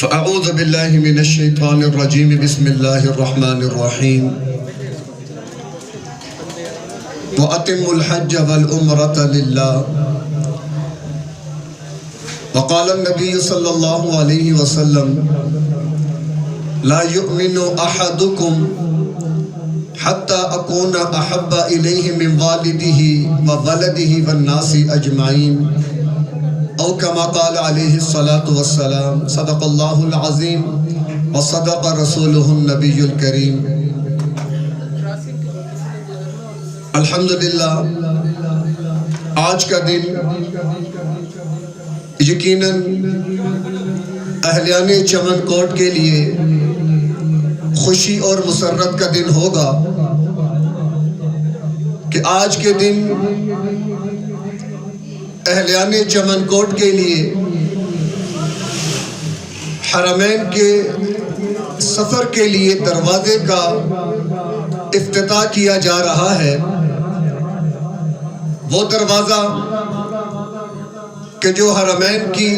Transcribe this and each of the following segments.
فأعوذ بالله من الشيطان الرجيم بسم الله الرحمن الرحيم وأتموا الحج والعمرة لله وقال النبي صلى الله عليه وسلم لا يؤمن أحدكم حتى أكون أحب إليه من والده وولده والناس أجمعين او كما قال علیہ الصلاة والسلام صدق اللہ العظیم وصدق رسولہ النبی الکریم۔ الحمدللہ آج کا دن یقیناً اہلیان چمن کوٹ کے لیے خوشی اور مسرت کا دن ہوگا کہ آج کے دن اہلیان چمن کوٹ کے لیے حرمین کے سفر کے لیے دروازے کا افتتاح کیا جا رہا ہے۔ وہ دروازہ کہ جو حرمین کی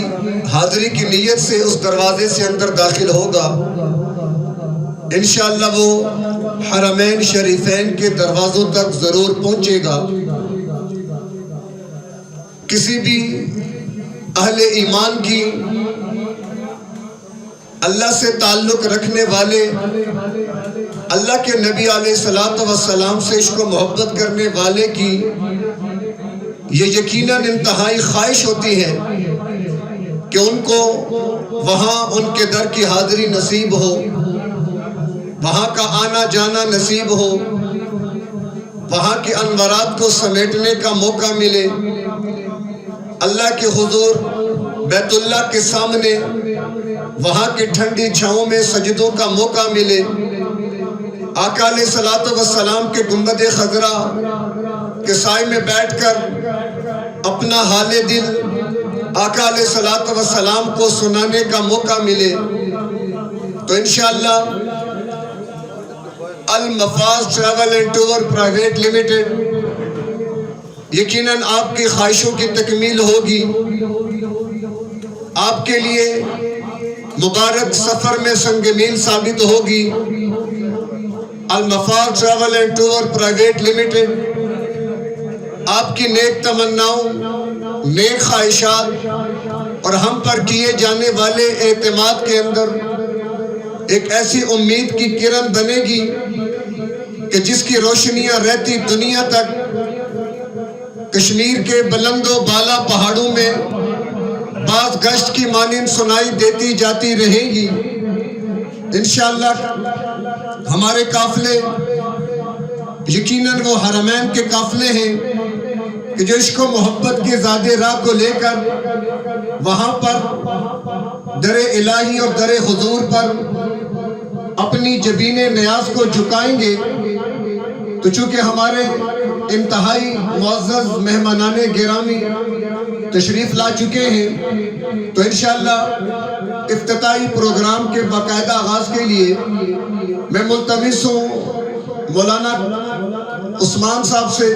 حاضری کی نیت سے اس دروازے سے اندر داخل ہوگا، انشاءاللہ وہ حرمین شریفین کے دروازوں تک ضرور پہنچے گا۔ کسی بھی اہل ایمان کی اللہ سے تعلق رکھنے والے اللہ کے نبی علیہ السلام سے عشق و محبت کرنے والے کی یہ یقیناً انتہائی خواہش ہوتی ہے کہ ان کو وہاں ان کے در کی حاضری نصیب ہو، وہاں کا آنا جانا نصیب ہو، وہاں کے انوارات کو سمیٹنے کا موقع ملے، اللہ کے حضور بیت اللہ کے سامنے وہاں کی ٹھنڈی چھاؤں میں سجدوں کا موقع ملے، آقا علیہ السلام کے گنبد خضرا کے سائے میں بیٹھ کر اپنا حال دل آقا علیہ السلام کو سنانے کا موقع ملے، تو انشاءاللہ Almafaz travel and tour private limited یقیناً آپ کی خواہشوں کی تکمیل ہوگی، آپ کے لیے مبارک سفر میں سنگ میل ثابت ہوگی۔ Almafaz travel and tour private limited آپ کی نیک تمناؤں، نیک خواہشات اور ہم پر کیے جانے والے اعتماد کے اندر ایک ایسی امید کی کرن بنے گی کہ جس کی روشنیاں رہتی دنیا تک کشمیر کے بلند و بالا پہاڑوں میں بعض گشت کی مانند سنائی دیتی جاتی رہیں گی۔ انشاءاللہ ہمارے قافلے یقیناً وہ حرمین کے قافلے ہیں کہ جو عشق و محبت کے زادے راہ کو لے کر وہاں پر در الہی اور در حضور پر اپنی جبین نیاز کو جھکائیں گے، تو چونکہ ہمارے انتہائی معزز مہمانان گرامی تشریف لا چکے ہیں، تو انشاءاللہ افتتاحی پروگرام کے باقاعدہ آغاز کے لیے میں ملتمس ہوں مولانا عثمان صاحب سے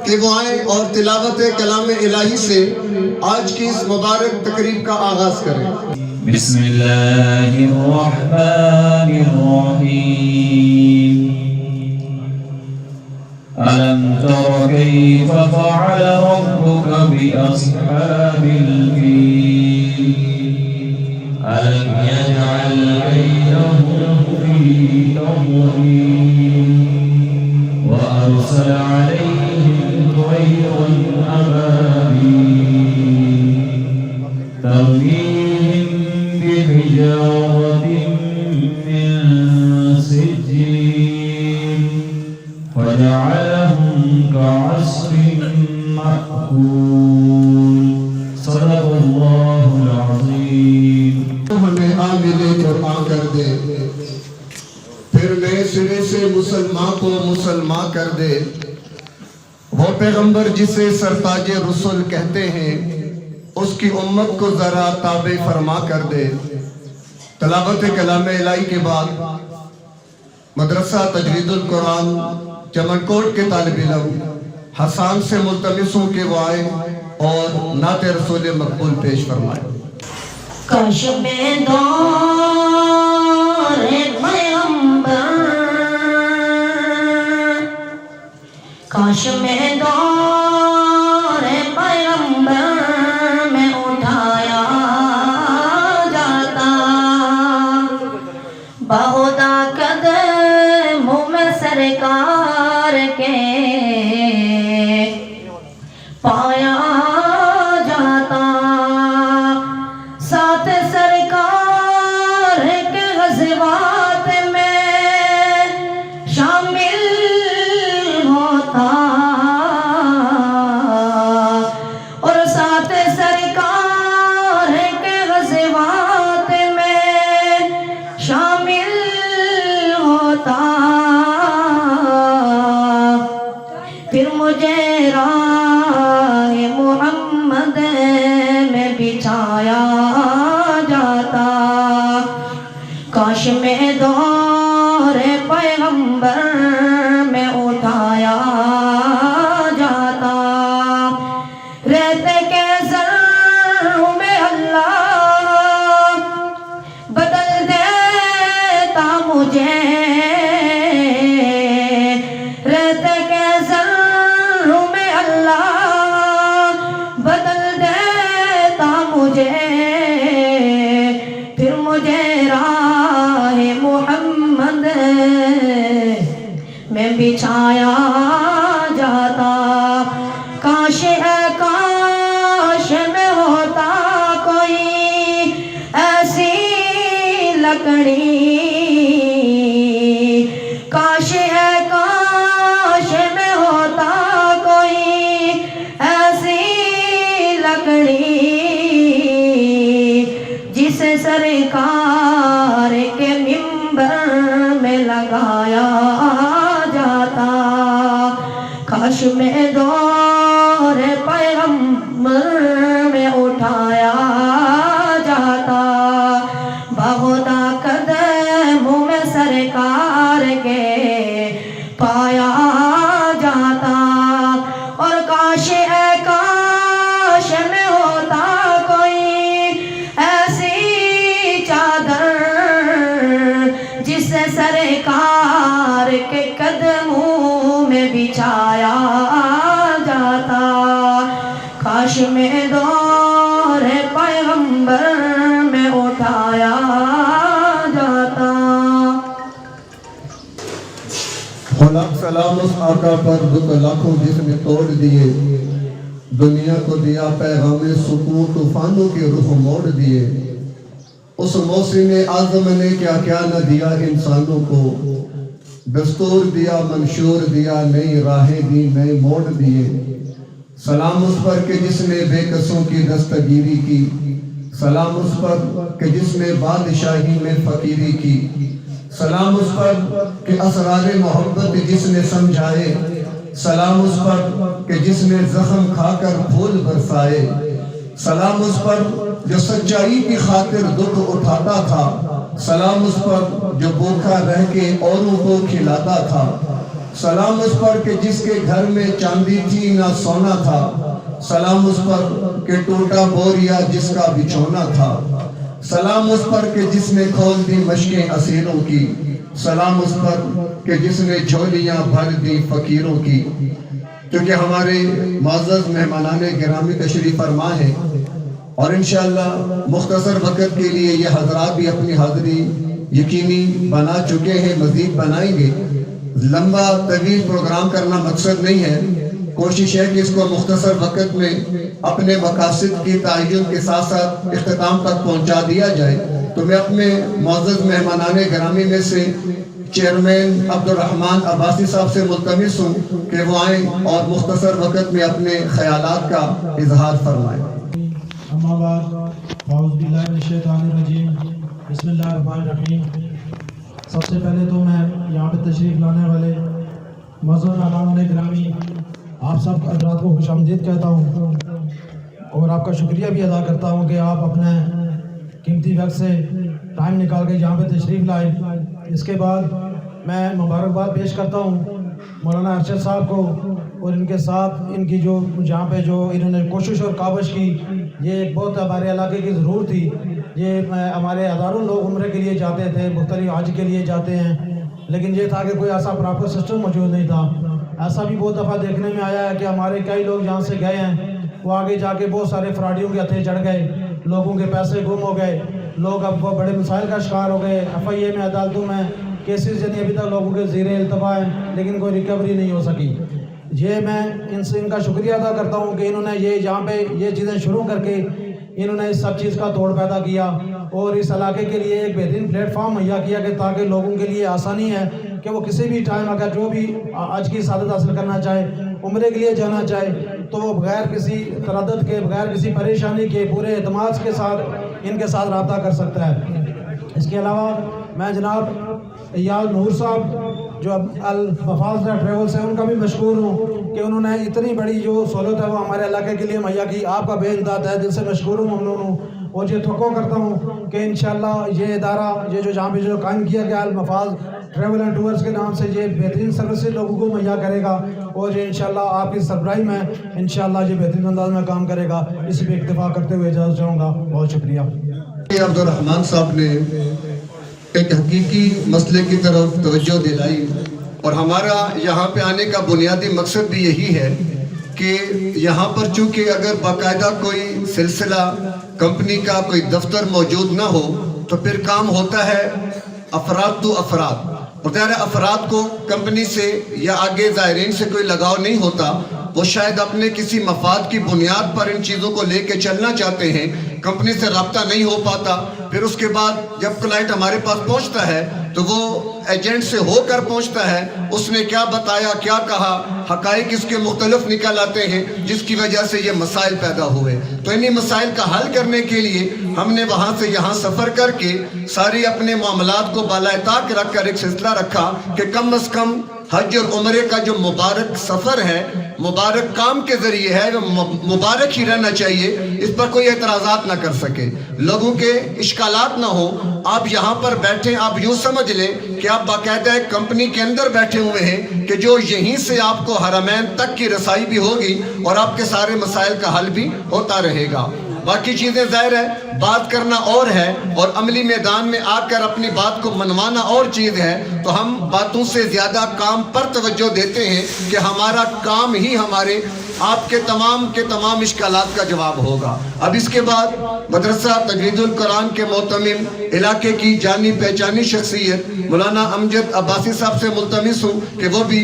کہ وہ آئیں اور تلاوت کلام الہی سے آج کی اس مبارک تقریب کا آغاز کریں۔ بسم اللہ الرحمن الرحیم۔ أَلَمْ تَرَ كَيْفَ فَعَلَ رَبُّكَ بِأَصْحَابِ الْفِيلِ أَلَمْ يَجْعَلْ كَيْدَهُمْ فِي تَضْلِيلٍ وَأَرْسَلَ عَلَيْهِمْ طَيْرًا أَبَابِيلَ تَرْمِيهِم بِحِجَارَةٍ مِّن سِجِّيلٍ فَجَعَلَهُمْ كَعَصْفٍ مَّأْكُولٍ صدق اللہ العظیم۔ ہمیں عامل قرآن کر دے، پھر نئے سرے سے مسلمان کو مسلمان کر دے، وہ پیغمبر جسے سرتاج رسول کہتے ہیں اس کی امت کو ذرا تابع فرما کر دے۔ تلاوت کلام الہی کے بعد مدرسہ تجوید القرآن چمن کوٹ کے طالب علم حسان سے ملتمس ہوں کہ وہ آئے اور نعت رسول مقبول پیش فرمائے۔ کاش میں کاش میں دور پیغمبر میں اٹھایا جاتا، رہتے کے ذروں میں اللہ بدل دیتا مجھے، رہتے کے ذروں میں اللہ بدل دیتا مجھے، پھر مجھے راہ محمد میں بچھایا جاتا۔ کاش اے کاش میں ہوتا کوئی ایسی لکڑی، کاش اے کاش میں ہوتا کوئی ایسی لکڑی، جسے سرکار کے منبر میں لگایا جاتا۔ کاش میں دور پیغمبر میں اٹھایا جاتا، بخدا قدموں میں سرکار کے پایا جاتا، اور کاش اے کاش میں ہوتا کوئی ایسی چادر جسے سرکار کے قدموں میں بچھایا جاتا۔ کاش میں دور پیغمبر میں اٹھایا جاتا۔ لاکھ سلام اس آقا پر جو تو لاکھوں جسم توڑ دیے، دنیا کو دیا پیغام سکون طوفانوں کے رخ موڑ دیے۔ اس موسم اعظم نے کیا کیا نہ دیا انسانوں کو، دستور دیا منشور دیا، نئی راہیں دی نئے موڑ دیے۔ سلام اس پر کہ جس نے بے کسوں کی دستگیری کی، سلام اس پر کہ جس نے بادشاہی میں فقیری کی، سلام اس پر کہ اسرار محبت جس نے سمجھائے، سلام اس پر کہ جس نے زخم کھا کر پھول برسائے، سلام اس پر جو سچائی کی خاطر دکھ اٹھاتا تھا، سلام اس پر جو بھوکا رہ کے اوروں کو کھلاتا تھا، سلام اس پر کہ جس کے گھر میں چاندی تھی نہ سونا تھا، سلام اس پر کہ ٹوٹا بوریا جس کا بچھونا تھا، سلام اس پر کہ جس نے کھول دی مشکیں اسیروں کی، سلام اس پر کہ جس نے جھولیاں بھر دی فقیروں کی۔ کیونکہ ہمارے معزز مہمانان گرامی تشریف فرما ہے اور انشاءاللہ مختصر وقت کے لیے یہ حضرات بھی اپنی حاضری یقینی بنا چکے ہیں، مزید بنائیں گے۔ لمبا طویل پروگرام کرنا مقصد نہیں ہے، کوشش ہے کہ اس کو مختصر وقت میں اپنے مقاصد کی تعین کے ساتھ ساتھ اختتام تک پہنچا دیا جائے۔ تو میں اپنے معزز مہمانان گرامی میں سے چیئرمین عبدالرحمن عباسی صاحب سے ملتمس ہوں کہ وہ آئیں اور مختصر وقت میں اپنے خیالات کا اظہار فرمائیں۔ اما بعد اعوذ باللہ من الشیطان الرجیم، بسم اللہ الرحمن الرحیم۔ سب سے پہلے تو میں یہاں پہ تشریف لانے والے معزز مہمانان گرامی آپ سب حضرات کو خوش آمدید کہتا ہوں اور آپ کا شکریہ بھی ادا کرتا ہوں کہ آپ اپنے قیمتی وقت سے ٹائم نکال کے یہاں پہ تشریف لائے۔ اس کے بعد میں مبارکباد پیش کرتا ہوں مولانا ارشد صاحب کو اور ان کے ساتھ ان کی جو جہاں پہ جو انہوں نے کوشش اور کاوش کی، یہ ایک بہت ہمارے علاقے کی ضرورت تھی۔ یہ ہمارے ہزاروں لوگ عمرے کے لیے جاتے تھے، مختلف حج کے لیے جاتے ہیں، لیکن یہ تھا کہ کوئی ایسا پراپر سسٹم موجود نہیں تھا۔ ایسا بھی بہت دفعہ دیکھنے میں آیا ہے کہ ہمارے کئی لوگ جہاں سے گئے ہیں وہ آگے جا کے بہت سارے فراڈیوں کے ہتھے چڑھ گئے، لوگوں کے پیسے گم ہو گئے، لوگ اب وہ بڑے مسائل کا شکار ہو گئے، FIA میں عدالتوں میں کیسز یعنی ابھی تک لوگوں کے زیر التوا ہیں لیکن کوئی ریکوری نہیں ہو سکی۔ یہ میں ان کا شکریہ ادا کرتا ہوں کہ انہوں نے یہ یہاں پہ یہ چیزیں شروع کر کے انہوں نے اس سب چیز کا توڑ پیدا کیا اور اس علاقے کے لیے ایک بہترین پلیٹ فارم مہیا کیا کہ تاکہ لوگوں کے لیے آسانی ہے کہ وہ کسی بھی ٹائم اگر جو بھی آج کی سعادت حاصل کرنا چاہے، عمرے کے لیے جانا چاہے تو وہ بغیر کسی تردد کے، بغیر کسی پریشانی کے، پورے اعتماد کے ساتھ ان کے ساتھ رابطہ کر سکتا ہے۔ اس کے علاوہ میں جناب ایاز نور صاحب جو الوفاظ ٹریولس ہیں ان کا بھی مشکور ہوں کہ انہوں نے اتنی بڑی جو سہولت ہے وہ ہمارے علاقے کے لیے مہیا کی۔ آپ کا بے انتہا تہ دل سے مشکور ہوں، ممنون ہوں اور یہ توقع کرتا ہوں کہ انشاءاللہ یہ ادارہ یہ جو جہاں پہ جو قائم کیا گیا المفاز ٹریول اینڈ ٹورز کے نام سے یہ بہترین سروسز لوگوں کو مہیا کرے گا اور یہ انشاءاللہ آپ کی سربراہی میں انشاءاللہ یہ بہترین انداز میں کام کرے گا. اسی پہ اکتفا کرتے ہوئے اجازت چاہوں گا. بہت شکریہ. عبد الرحمن صاحب نے ایک حقیقی مسئلے کی طرف توجہ دلائی اور ہمارا یہاں پہ آنے کا بنیادی مقصد بھی یہی ہے کہ یہاں پر چونکہ اگر باقاعدہ کوئی سلسلہ کمپنی کا کوئی دفتر موجود نہ ہو تو پھر کام ہوتا ہے افراد تو افراد، اور ظاہر افراد کو کمپنی سے یا آگے زائرین سے کوئی لگاؤ نہیں ہوتا. وہ شاید اپنے کسی مفاد کی بنیاد پر ان چیزوں کو لے کے چلنا چاہتے ہیں، کمپنی سے رابطہ نہیں ہو پاتا. پھر اس کے بعد جب کلائنٹ ہمارے پاس پہنچتا ہے تو وہ ایجنٹ سے ہو کر پہنچتا ہے، اس نے کیا بتایا کیا کہا، حقائق اس کے مختلف نکل آتے ہیں جس کی وجہ سے یہ مسائل پیدا ہوئے. تو انہی مسائل کا حل کرنے کے لیے ہم نے وہاں سے یہاں سفر کر کے ساری اپنے معاملات کو بالائے طاق رکھ کر ایک سلسلہ رکھا کہ کم از کم حج اور عمرے کا جو مبارک سفر ہے، مبارک کام کے ذریعے ہے، وہ مبارک ہی رہنا چاہیے، اس پر کوئی اعتراضات نہ کر سکے، لوگوں کے اشکالات نہ ہوں. آپ یہاں پر بیٹھیں، آپ یوں سمجھ لیں کہ آپ باقاعدہ ایک کمپنی کے اندر بیٹھے ہوئے ہیں کہ جو یہیں سے آپ کو حرمین تک کی رسائی بھی ہوگی اور آپ کے سارے مسائل کا حل بھی ہوتا رہے گا. باقی چیزیں ظاہر ہے بات کرنا اور ہے اور عملی میدان میں آ کر اپنی بات کو منوانا اور چیز ہے. تو ہم باتوں سے زیادہ کام پر توجہ دیتے ہیں کہ ہمارا کام ہی ہمارے آپ کے تمام اشکالات کا جواب ہوگا. اب اس کے بعد مدرسہ تجوید القرآن کے محتمم علاقے کی جانی پہچانی شخصیت مولانا امجد عباسی صاحب سے ملتمس ہوں کہ وہ بھی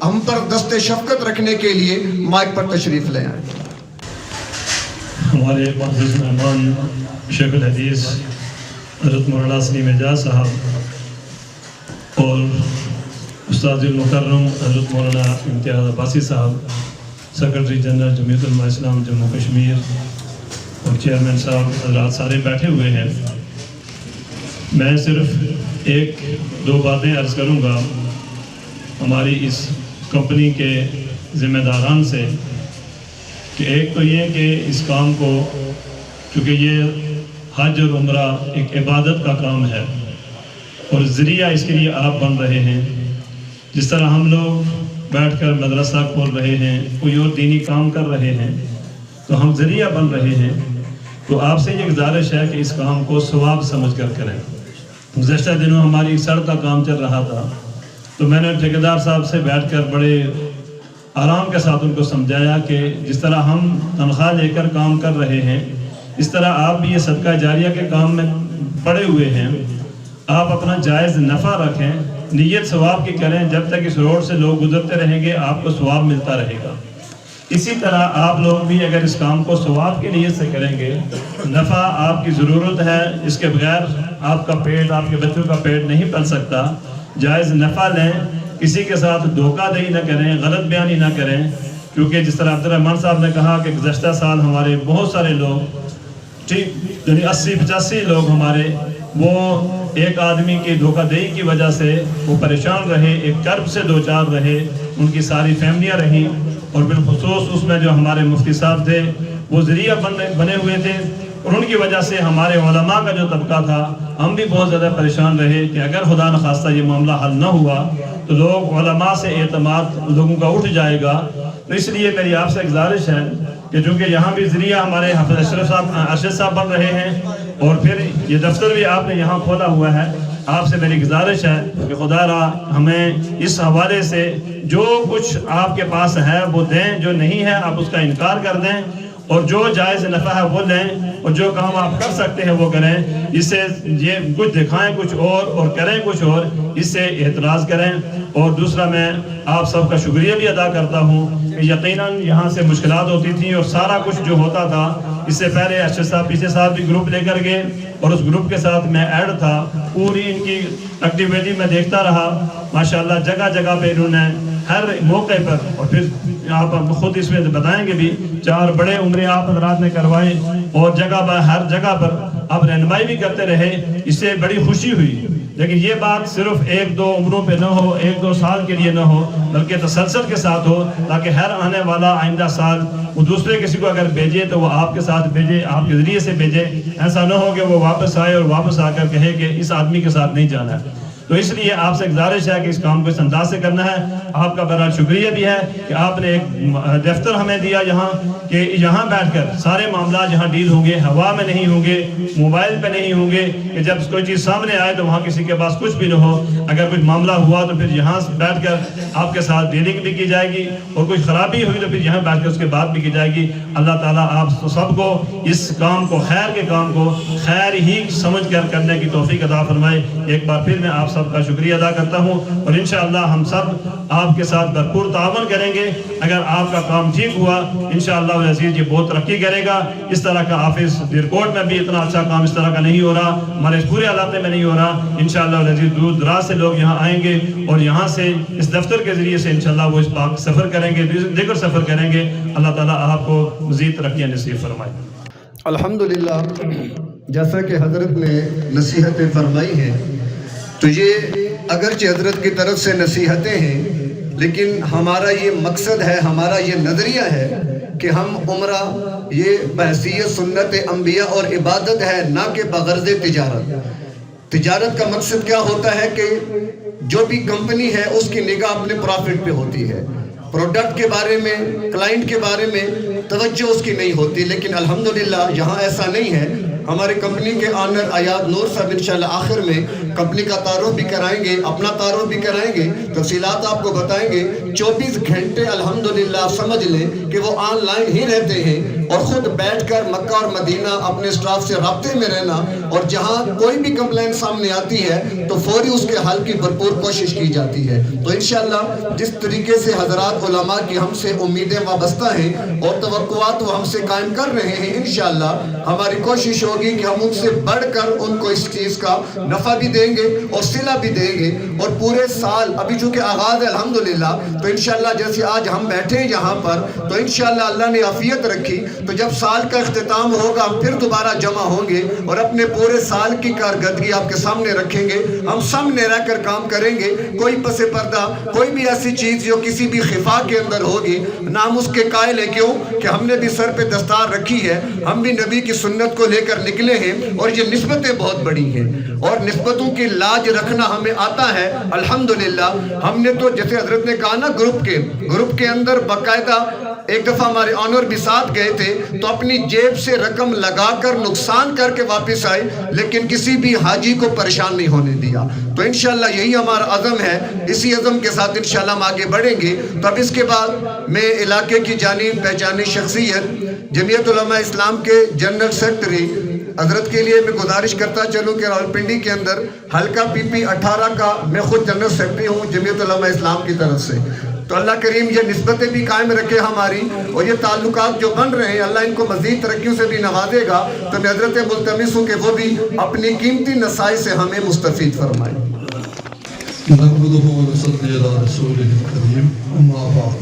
ہم پر دست شفقت رکھنے کے لیے مائک پر تشریف لے آئیں. ہمارے معزز مہمان شیخ الحدیث حضرت مولانا سلیم اعجاز صاحب اور استاد المکرم حضرت مولانا امتیاز عباسی صاحب، سیکرٹری جنرل جمعیت علماء اسلام جموں کشمیر اور چیئرمین صاحب حضرات سارے بیٹھے ہوئے ہیں. میں صرف ایک دو باتیں عرض کروں گا ہماری اس کمپنی کے ذمہ داران سے، کہ ایک تو یہ کہ اس کام کو، چونکہ یہ حج اور عمرہ ایک عبادت کا کام ہے اور ذریعہ اس کے لیے آپ بن رہے ہیں. جس طرح ہم لوگ بیٹھ کر مدرسہ کھول رہے ہیں، کوئی اور دینی کام کر رہے ہیں، تو ہم ذریعہ بن رہے ہیں. تو آپ سے یہ گزارش ہے کہ اس کام کو ثواب سمجھ کر کریں. گزشتہ دنوں ہماری سڑک کا کام چل رہا تھا تو میں نے ٹھیکیدار صاحب سے بیٹھ کر بڑے آرام کے ساتھ ان کو سمجھایا کہ جس طرح ہم تنخواہ لے کر کام کر رہے ہیں، اس طرح آپ بھی یہ صدقہ جاریہ کے کام میں پڑے ہوئے ہیں. آپ اپنا جائز نفع رکھیں، نیت ثواب کی کریں. جب تک اس روڈ سے لوگ گزرتے رہیں گے آپ کو ثواب ملتا رہے گا. اسی طرح آپ لوگ بھی اگر اس کام کو ثواب کی نیت سے کریں گے، نفع آپ کی ضرورت ہے، اس کے بغیر آپ کا پیٹ، آپ کے بچوں کا پیٹ نہیں پل سکتا. جائز نفع لیں، کسی کے ساتھ دھوکہ دہی نہ کریں، غلط بیانی نہ کریں. کیونکہ جس طرح عبد الرحمن صاحب نے کہا کہ گزشتہ سال ہمارے بہت سارے لوگ، یعنی 80-85 لوگ ہمارے، وہ ایک آدمی کی دھوکہ دہی کی وجہ سے وہ پریشان رہے، ایک کرب سے دوچار رہے، ان کی ساری فیملیاں رہیں. اور بالخصوص اس میں جو ہمارے مفتی صاحب تھے وہ ذریعہ بنے ہوئے تھے، اور ان کی وجہ سے ہمارے علماء کا جو طبقہ تھا ہم بھی بہت زیادہ پریشان رہے کہ اگر خدا نخواستہ یہ معاملہ حل نہ ہوا تو لوگ علماء سے اعتماد لوگوں کا اٹھ جائے گا. تو اس لیے میری آپ سے گزارش ہے کہ چونکہ یہاں بھی ذریعہ ہمارے حافظ ارشد صاحب بن رہے ہیں اور پھر یہ دفتر بھی آپ نے یہاں کھولا ہوا ہے، آپ سے میری گزارش ہے کہ خدا را ہمیں اس حوالے سے جو کچھ آپ کے پاس ہے وہ دیں، جو نہیں ہے آپ اس کا انکار کر دیں، اور جو جائز نفع ہے وہ لیں، اور جو کام آپ کر سکتے ہیں وہ کریں. اس سے یہ کچھ دکھائیں کچھ اور کریں کچھ اور، اس سے اعتراض کریں. اور دوسرا میں آپ سب کا شکریہ بھی ادا کرتا ہوں کہ یقیناً یہاں سے مشکلات ہوتی تھیں اور سارا کچھ جو ہوتا تھا، اس سے پہلے ارشد صاحب پیچھے صاحب بھی گروپ لے کر گئے اور اس گروپ کے ساتھ میں ایڈ تھا. پوری ان کی ایکٹیویٹی میں دیکھتا رہا. ماشاءاللہ جگہ جگہ پہ انہوں نے ہر موقع پر، اور پھر آپ خود اس میں بتائیں گے بھی، 4 بڑے عمرے آپ حضرات نے کروائے اور جگہ پر ہر جگہ پر آپ رہنمائی بھی کرتے رہے، اس سے بڑی خوشی ہوئی۔ لیکن یہ بات صرف 1-2 عمروں پہ نہ ہو، 1-2 سال کے لیے نہ ہو، بلکہ تسلسل کے ساتھ ہو، تاکہ ہر آنے والا آئندہ سال وہ دوسرے کسی کو اگر بھیجے تو وہ آپ کے ساتھ بھیجے، آپ کے ذریعے سے بھیجے۔ ایسا نہ ہو کہ وہ واپس آئے اور واپس آ کر کہے کہ اس آدمی کے ساتھ نہیں جانا ہے۔ تو اس لیے آپ سے گزارش ہے کہ اس کام کو اس انداز سے کرنا ہے۔ آپ کا بہرحال شکریہ بھی ہے کہ آپ نے ایک دفتر ہمیں دیا یہاں، کہ یہاں بیٹھ کر سارے معاملات جہاں ڈیل ہوں گے، ہوا میں نہیں ہوں گے، موبائل پہ نہیں ہوں گے، کہ جب کوئی چیز سامنے آئے تو وہاں کسی کے پاس کچھ بھی نہ ہو۔ اگر کچھ معاملہ ہوا تو پھر یہاں بیٹھ کر آپ کے ساتھ ڈیلنگ بھی کی جائے گی، اور کچھ خرابی ہوئی تو پھر یہاں بیٹھ کر اس کے بعد بھی کی جائے گی۔ اللہ تعالیٰ آپ سب کو اس کام کو، خیر کے کام کو خیر ہی سمجھ کر کرنے کی توفیق عطا فرمائے۔ ایک بار پھر میں آپ سب کا شکریہ ادا کرتا ہوں، اور انشاءاللہ ہم سب آپ کے ساتھ بھرپور تعاون کریں گے۔ اگر آپ کا کام ٹھیک ہوا انشاءاللہ العزیز یہ بہت ترقی کرے گا۔ اس طرح کا آفس ایئرپورٹ میں بھی اتنا اچھا کام اس طرح کا نہیں ہو رہا، ہمارے اس پورے علاقے میں نہیں ہو رہا۔ انشاءاللہ العزیز دور دراز سے لوگ یہاں آئیں گے، اور یہاں سے اس دفتر کے ذریعے سے انشاءاللہ وہ اس پاک سفر کریں گے، دیگر سفر کریں گے۔ اللہ تعالیٰ آپ کو مزید ترقیاں نصیب فرمائے۔ الحمدللہ، جیسا کہ حضرت نے نصیحتیں فرمائی ہیں، تو یہ اگرچہ حضرت کی طرف سے نصیحتیں ہیں، لیکن ہمارا یہ مقصد ہے، ہمارا یہ نظریہ ہے کہ ہم عمرہ یہ بحیثیت سنت انبیاء اور عبادت ہے، نہ کہ بغرض تجارت۔ تجارت کا مقصد کیا ہوتا ہے کہ جو بھی کمپنی ہے اس کی نگاہ اپنے پروفٹ پہ ہوتی ہے، پروڈکٹ کے بارے میں، کلائنٹ کے بارے میں توجہ اس کی نہیں ہوتی۔ لیکن الحمدللہ یہاں ایسا نہیں ہے۔ ہماری کمپنی کے آنر ایاد نور صاحب انشاءاللہ آخر میں کمپنی کا تعارف بھی کرائیں گے، اپنا تعارف بھی کرائیں گے، تفصیلات آپ کو بتائیں گے۔ 24 گھنٹے الحمدللہ آپ سمجھ لیں کہ وہ آن لائن ہی رہتے ہیں، اور خود بیٹھ کر مکہ اور مدینہ اپنے سٹاف سے رابطے میں رہنا، اور جہاں کوئی بھی کمپلین سامنے آتی ہے تو فوری اس کے حل کی بھرپور کوشش کی جاتی ہے۔ تو انشاءاللہ جس طریقے سے حضرات علماء کی ہم سے امیدیں وابستہ ہیں اور توقعات وہ ہم سے قائم کر رہے ہیں، انشاءاللہ ہماری کوشش ہوگی کہ ہم ان سے بڑھ کر ان کو اس چیز کا نفع بھی دیں گے اور صلہ بھی دیں گے۔ اور پورے سال ابھی چونکہ آغاز ہے الحمدللہ، تو انشاءاللہ جیسے آج ہم بیٹھے ہیں یہاں پر، تو انشاءاللہ اللہ نے عافیت رکھی تو جب سال کا اختتام ہوگا ہم پھر دوبارہ جمع ہوں گے اور اپنے پورے سال کی کارکردگی آپ کے سامنے رکھیں گے۔ ہم سامنے رہ کر کام کریں گے، کوئی پس پردہ، کوئی بھی ایسی چیز جو کسی بھی خفا کے اندر ہوگی نہ ہم اس کے قائل ہیں۔ کیوں کہ ہم نے بھی سر پہ دستار رکھی ہے، ہم بھی نبی کی سنت کو لے کر نکلے ہیں، اور یہ نسبتیں بہت بڑی ہیں اور نسبتوں کی لاج رکھنا ہمیں آتا ہے الحمدللہ۔ ہم نے تو جیسے حضرت نے کہا نا، گروپ کے اندر باقاعدہ ایک دفعہ ہمارے آنر بھی ساتھ گئے تھے تو اپنی جیب سے رقم لگا کر نقصان کر کے واپس آئے، لیکن کسی بھی حاجی کو پریشان نہیں ہونے دیا۔ تو انشاءاللہ یہی ہمارا عزم ہے، اسی عزم کے ساتھ انشاءاللہ ہم آگے بڑھیں گے۔ تو اب اس کے بعد میں علاقے کی جانب پہچانی شخصیت جمعیت علماء اسلام کے جنرل سیکرٹری حضرت کے لیے میں گزارش کرتا چلوں کہ راولپنڈی کے اندر حلقہ PP 18 کا میں خود جنرل سیکرٹری ہوں جمعیت علماء اسلام کی طرف سے۔ تو اللہ کریم یہ نسبتیں بھی قائم رکھے ہماری، اور یہ تعلقات جو بن رہے ہیں اللہ ان کو مزید ترقیوں سے بھی نوازے گا۔ تو میں حضرت ملتمس ہوں کہ وہ بھی اپنی قیمتی نصائح سے ہمیں مستفید فرمائیں۔ نحمده ونصلي على رسوله الكريم، اما بعد۔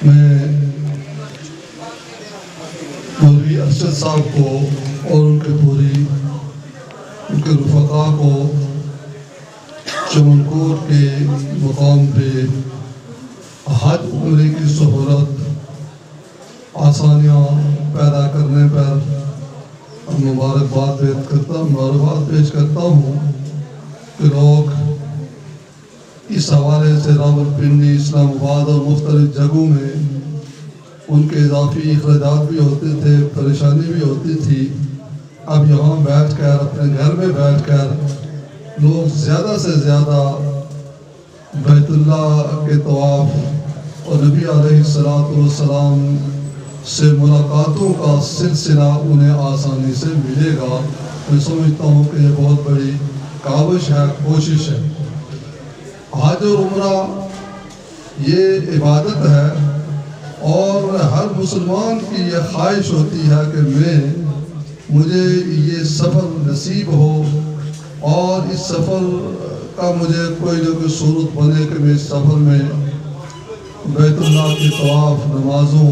میں مولوی ارشد صاحب کو اور ان کے رفقا کو چمن کوٹ کے مقام پہ حج عمرے کی سہولت آسانیاں پیدا کرنے پر مبارکباد پیش کرتا ہوں کہ لوگ اس حوالے سے راولپنڈی، اسلام آباد اور مختلف جگہوں میں ان کے اضافی اخراجات بھی ہوتے تھے، پریشانی بھی ہوتی تھی۔ اب یہاں بیٹھ کر، اپنے گھر میں بیٹھ کر لوگ زیادہ سے زیادہ بیت اللہ کے طواف اور نبی علیہ السلام سے ملاقاتوں کا سلسلہ انہیں آسانی سے ملے گا۔ میں سمجھتا ہوں کہ یہ بہت بڑی کاوش ہے، کوشش ہے۔ حج اور عمرہ یہ عبادت ہے، اور ہر مسلمان کی یہ خواہش ہوتی ہے کہ مجھے یہ سفر نصیب ہو، اور اس سفر کا مجھے کوئی نہ کوئی صورت بنے کہ میں اس سفر میں بیت اللہ کے طواف، نمازوں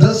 10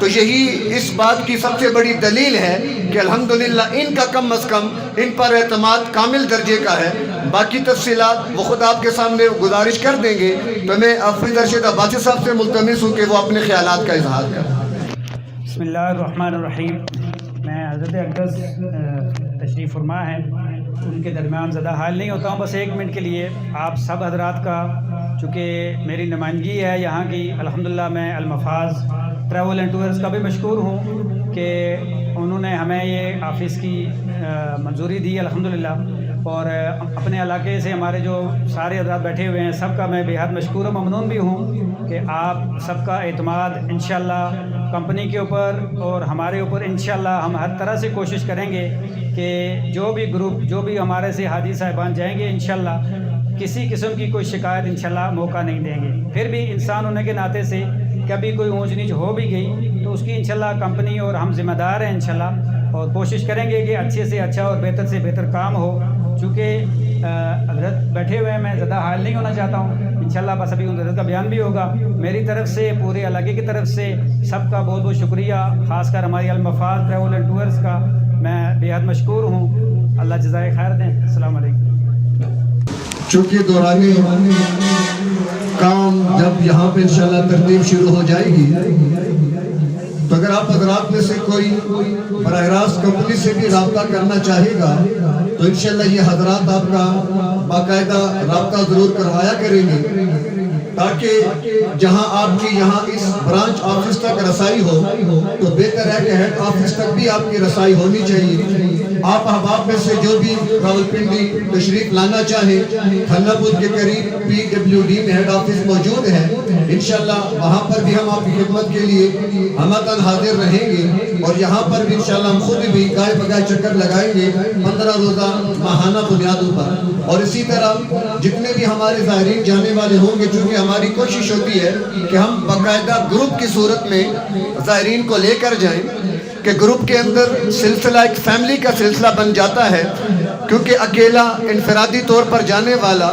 تو یہی اس بات کی سب سے بڑی دلیل ہے کہ الحمدللہ ان کا کم از کم ان پر اعتماد کامل درجے کا ہے۔ باقی تفصیلات وہ خود آپ کے سامنے گزارش کر دیں گے، تو میں حافظ ارشد عباسی صاحب سے ملتمس ہوں کہ وہ اپنے خیالات کا اظہار کریں۔ بسم اللہ الرحمن الرحیم۔ میں حضرت اقدس تشریف فرما ہیں، ان کے درمیان زیادہ حال نہیں ہوتا ہوں، بس 1 منٹ کے لیے آپ سب حضرات کا، چونکہ میری نمائندگی ہے یہاں کی، الحمدللہ میں المفاز ٹریول اینڈ ٹورز کا بھی مشکور ہوں کہ انہوں نے ہمیں یہ آفس کی منظوری دی الحمدللہ، اور اپنے علاقے سے ہمارے جو سارے حضرات بیٹھے ہوئے ہیں سب کا میں بے حد مشکور و ممنون بھی ہوں کہ آپ سب کا اعتماد انشاءاللہ کمپنی کے اوپر اور ہمارے اوپر انشاءاللہ ہم ہر طرح سے کوشش کریں گے کہ جو بھی گروپ، جو بھی ہمارے سے حاجی صاحبان جائیں گے انشاءاللہ کسی قسم کی کوئی شکایت انشاءاللہ موقع نہیں دیں گے۔ پھر بھی انسان ہونے کے ناطے سے کبھی کوئی اونچ نیچ ہو بھی گئی تو اس کی انشاءاللہ کمپنی اور ہم ذمہ دار ہیں انشاءاللہ، اور کوشش کریں گے کہ اچھے سے اچھا اور بہتر سے بہتر کام ہو۔ چونکہ حضرت بیٹھے ہوئے ہیں، میں زیادہ حائل نہیں ہونا چاہتا ہوں، انشاءاللہ بس ابھی ان حضرت کا بیان بھی ہوگا۔ میری طرف سے، پورے علاقے کی طرف سے سب کا بہت بہت شکریہ، خاص کر ہماری المفاز ٹریول اینڈ ٹورز کا میں بے حد مشکور ہوں۔ اللہ جزائے خیر دیں۔ السلام علیکم۔ چونکہ دورانی کام جب یہاں پہ انشاءاللہ ترتیب شروع ہو جائے گی، تو اگر آپ حضرات میں سے کوئی براہ راست کمپنی سے بھی رابطہ کرنا چاہے گا تو انشاءاللہ یہ حضرات آپ کا باقاعدہ رابطہ ضرور کروایا کریں گے، تاکہ جہاں آپ کی یہاں اس برانچ آفس تک رسائی ہو تو بہتر ہے کہ ہیڈ آفس تک بھی آپ کی رسائی ہونی چاہیے۔ آپ احباب میں سے جو بھی راولپنڈی تشریف لانا چاہیں، کھنہ پور کے قریب PWD میں ہیڈ آفس موجود ہے، انشاءاللہ وہاں پر بھی ہم آپ کی خدمت کے لیے ہمتاً حاضر رہیں گے، اور یہاں پر بھی انشاءاللہ ہم خود بھی گائے بگائے چکر لگائیں گے 15 روزہ ماہانہ بنیادوں پر۔ اور اسی طرح جتنے بھی ہمارے زائرین جانے والے ہوں گے، چونکہ ہماری کوشش ہوتی ہے کہ ہم باقاعدہ گروپ کی صورت میں زائرین کو لے کر جائیں، کہ گروپ کے اندر سلسلہ ایک فیملی کا سلسلہ بن جاتا ہے، کیونکہ اکیلا انفرادی طور پر جانے والا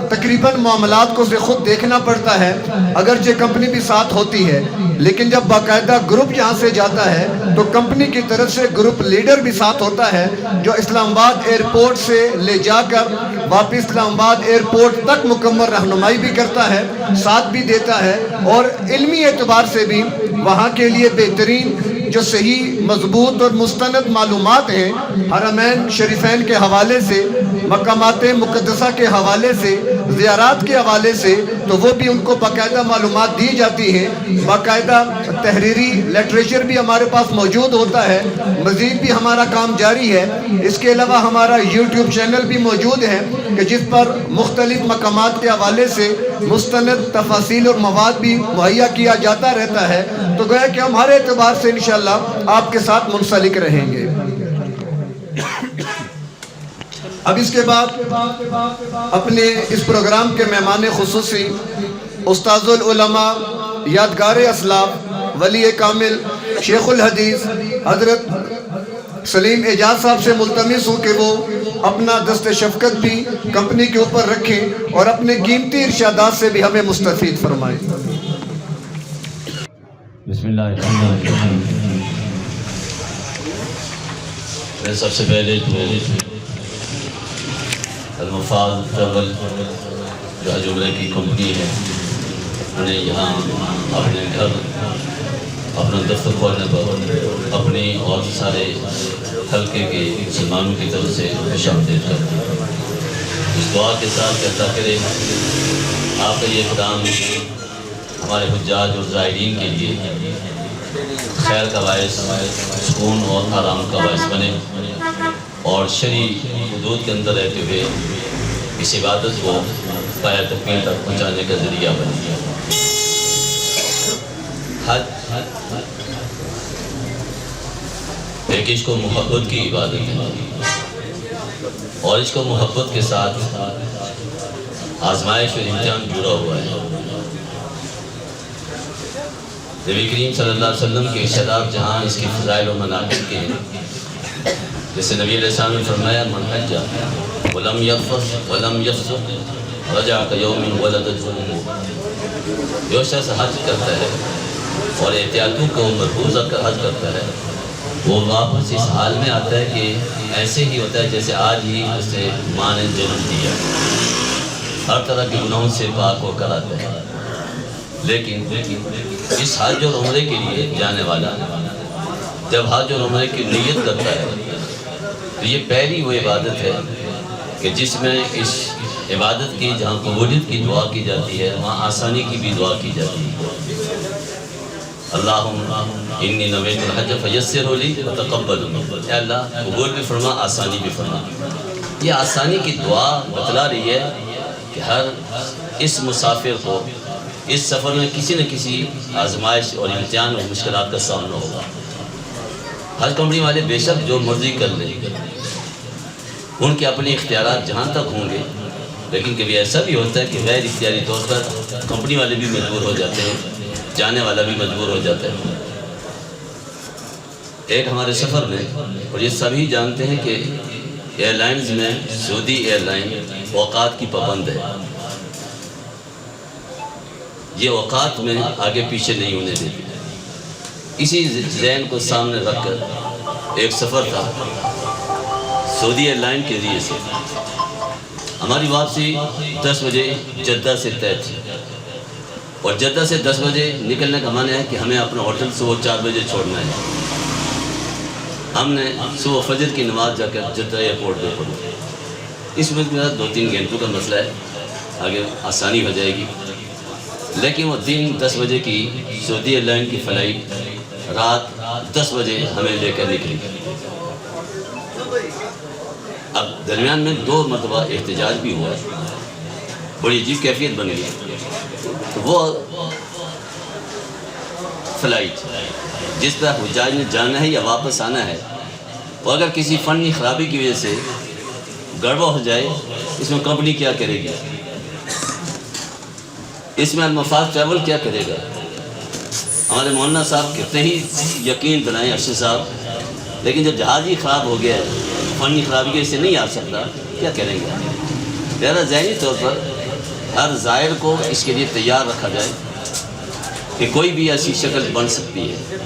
تقریباً معاملات کو سے خود دیکھنا پڑتا ہے، اگرچہ کمپنی بھی ساتھ ہوتی ہے، لیکن جب باقاعدہ گروپ یہاں سے جاتا ہے تو کمپنی کی طرف سے گروپ لیڈر بھی ساتھ ہوتا ہے، جو اسلام آباد ایئرپورٹ سے لے جا کر واپس اسلام آباد ایئرپورٹ تک مکمل رہنمائی بھی کرتا ہے، ساتھ بھی دیتا ہے، اور علمی اعتبار سے بھی وہاں کے لیے بہترین جو صحیح مضبوط اور مستند معلومات ہیں حرمین شریفین کے حوالے سے، مقامات مقدسہ کے حوالے سے، زیارات کے حوالے سے، تو وہ بھی ان کو باقاعدہ معلومات دی جاتی ہیں۔ باقاعدہ تحریری لٹریچر بھی ہمارے پاس موجود ہوتا ہے، مزید بھی ہمارا کام جاری ہے۔ اس کے علاوہ ہمارا یوٹیوب چینل بھی موجود ہے کہ جس پر مختلف مقامات کے حوالے سے مستند تفاصیل اور مواد بھی مہیا کیا جاتا رہتا ہے، تو گویا کہ ہم ہر اعتبار سے انشاءاللہ آپ کے ساتھ منسلک رہیں گے۔ اب اس کے بعد اپنے اس پروگرام کے مہمان خصوصی استاذ العلماء، یادگار اسلاف، ولی کامل، شیخ الحدیث حضرت سلیم اعجاز صاحب سے ملتمس ہوں کہ وہ اپنا دست شفقت بھی کمپنی کے اوپر رکھیں اور اپنے قیمتی ارشادات سے بھی ہمیں مستفید فرمائیں۔ بسم اللہ الرحمن الرحیم۔ میں سب سے پہلے تو المفاز ٹریول جو عجولہ کی کمپنی ہے، انہوں نے یہاں اپنے گھر، اپنا دفتر کھولنے پر اپنی اور سارے حلقے کے مسلمانوں کی طرف سے خوش آمدید کرتے ہیں۔ اس دعا کے ساتھ کہتا کرے آپ کا یہ اقدام ہمارے حجاج اور زائرین کے لیے خیر کا باعث، سکون اور آرام کا باعث بنے، اور شرعی حدود کے اندر رہتے ہوئے اس عبادت کو پایہ تکمیل تک پہنچانے کا ذریعہ بنے۔ حج ایک عشق و محبت کی عبادت ہے، اور عشق و محبت کے ساتھ آزمائش اور امتحان جڑا ہوا ہے۔ نبی کریم صلی اللہ علیہ وسلم کے ارشادات جہاں اس کی فضائل و مناقب کے ہیں، جیسے نبی علیہ السلام نے فرمایا من حج ولم یرفث ولم یفسق رجع کیوم ولدتہ امہ، جو شخص حج کرتا ہے اور احتیاطوں کو مرکوز رکھ کر حج کرتا ہے وہ واپس اس حال میں آتا ہے کہ ایسے ہی ہوتا ہے جیسے آج ہی اسے ماں نے جنم دیا، ہر طرح کے گناہوں سے پاک ہو کر آتا ہے۔ لیکن اس حج اور عمرے کے لیے جانے والا جب حج اور عمرے کی نیت کرتا ہے تو یہ پہلی وہ عبادت ہے کہ جس میں اس عبادت کی جہاں قبولیت کی دعا کی جاتی ہے وہاں آسانی کی بھی دعا کی جاتی ہے۔ اللہم انی نویت الحج فیسر لی وتقبل منی، اے اللہ قبول بھی فرما آسانی بھی فرما۔ یہ آسانی کی دعا بتلا رہی ہے کہ ہر اس مسافر کو اس سفر میں کسی نہ کسی آزمائش اور امتحان اور مشکلات کا سامنا ہوگا۔ حج کمپنی والے بے شک جو مرضی کر لیں ان کے اپنے اختیارات جہاں تک ہوں گے، لیکن کبھی ایسا بھی ہوتا ہے کہ غیر اختیاری طور پر کمپنی والے بھی مجبور ہو جاتے ہیں، جانے والا بھی مجبور ہو جاتا ہے۔ ایک ہمارے سفر میں، اور یہ سبھی جانتے ہیں کہ ایئر لائنز میں سعودی ایئر لائن اوقات کی پابند ہے، یہ اوقات میں آگے پیچھے نہیں ہونے دیتی۔ اسی ذہن کو سامنے رکھ کر ایک سفر تھا سعودی ایئر لائن کے ذریعے سے، ہماری واپسی 10 بجے جدہ سے طے تھی، اور جدہ سے 10 بجے نکلنے کا معنی ہے کہ ہمیں اپنا ہوٹل صبح 4 بجے چھوڑنا ہے۔ ہم نے صبح فجر کی نماز جا کر جدہ ایئرپورٹ پہ پڑھی۔ اس میں 2-3 گھنٹوں کا مسئلہ ہے، آگے آسانی ہو جائے گی، لیکن وہ دن 10 بجے کی سعودی ایئر لائن کی فلائٹ رات 10 بجے ہمیں لے کر نکلی۔ اب درمیان میں 2 مرتبہ احتجاج بھی ہوا، بڑی عجیب کیفیت بن گئی۔ وہ فلائٹ جس طرح حجاج نے جانا ہے یا واپس آنا ہے، وہ اگر کسی فنی خرابی کی وجہ سے گڑبڑ ہو جائے اس میں کمپنی کیا کرے گی، اس میں المفاظ ٹریول کیا کرے گا؟ ہمارے مولانا صاحب کتنے ہی یقین دلائیں ارشد صاحب، لیکن جب جہاز ہی خراب ہو گیا ہے، فنی خرابی کی وجہ سے نہیں آ سکتا، کیا کریں گے؟ لہذا ذہنی طور پر ہر زائر کو اس کے لیے تیار رکھا جائے کہ کوئی بھی ایسی شکل بن سکتی ہے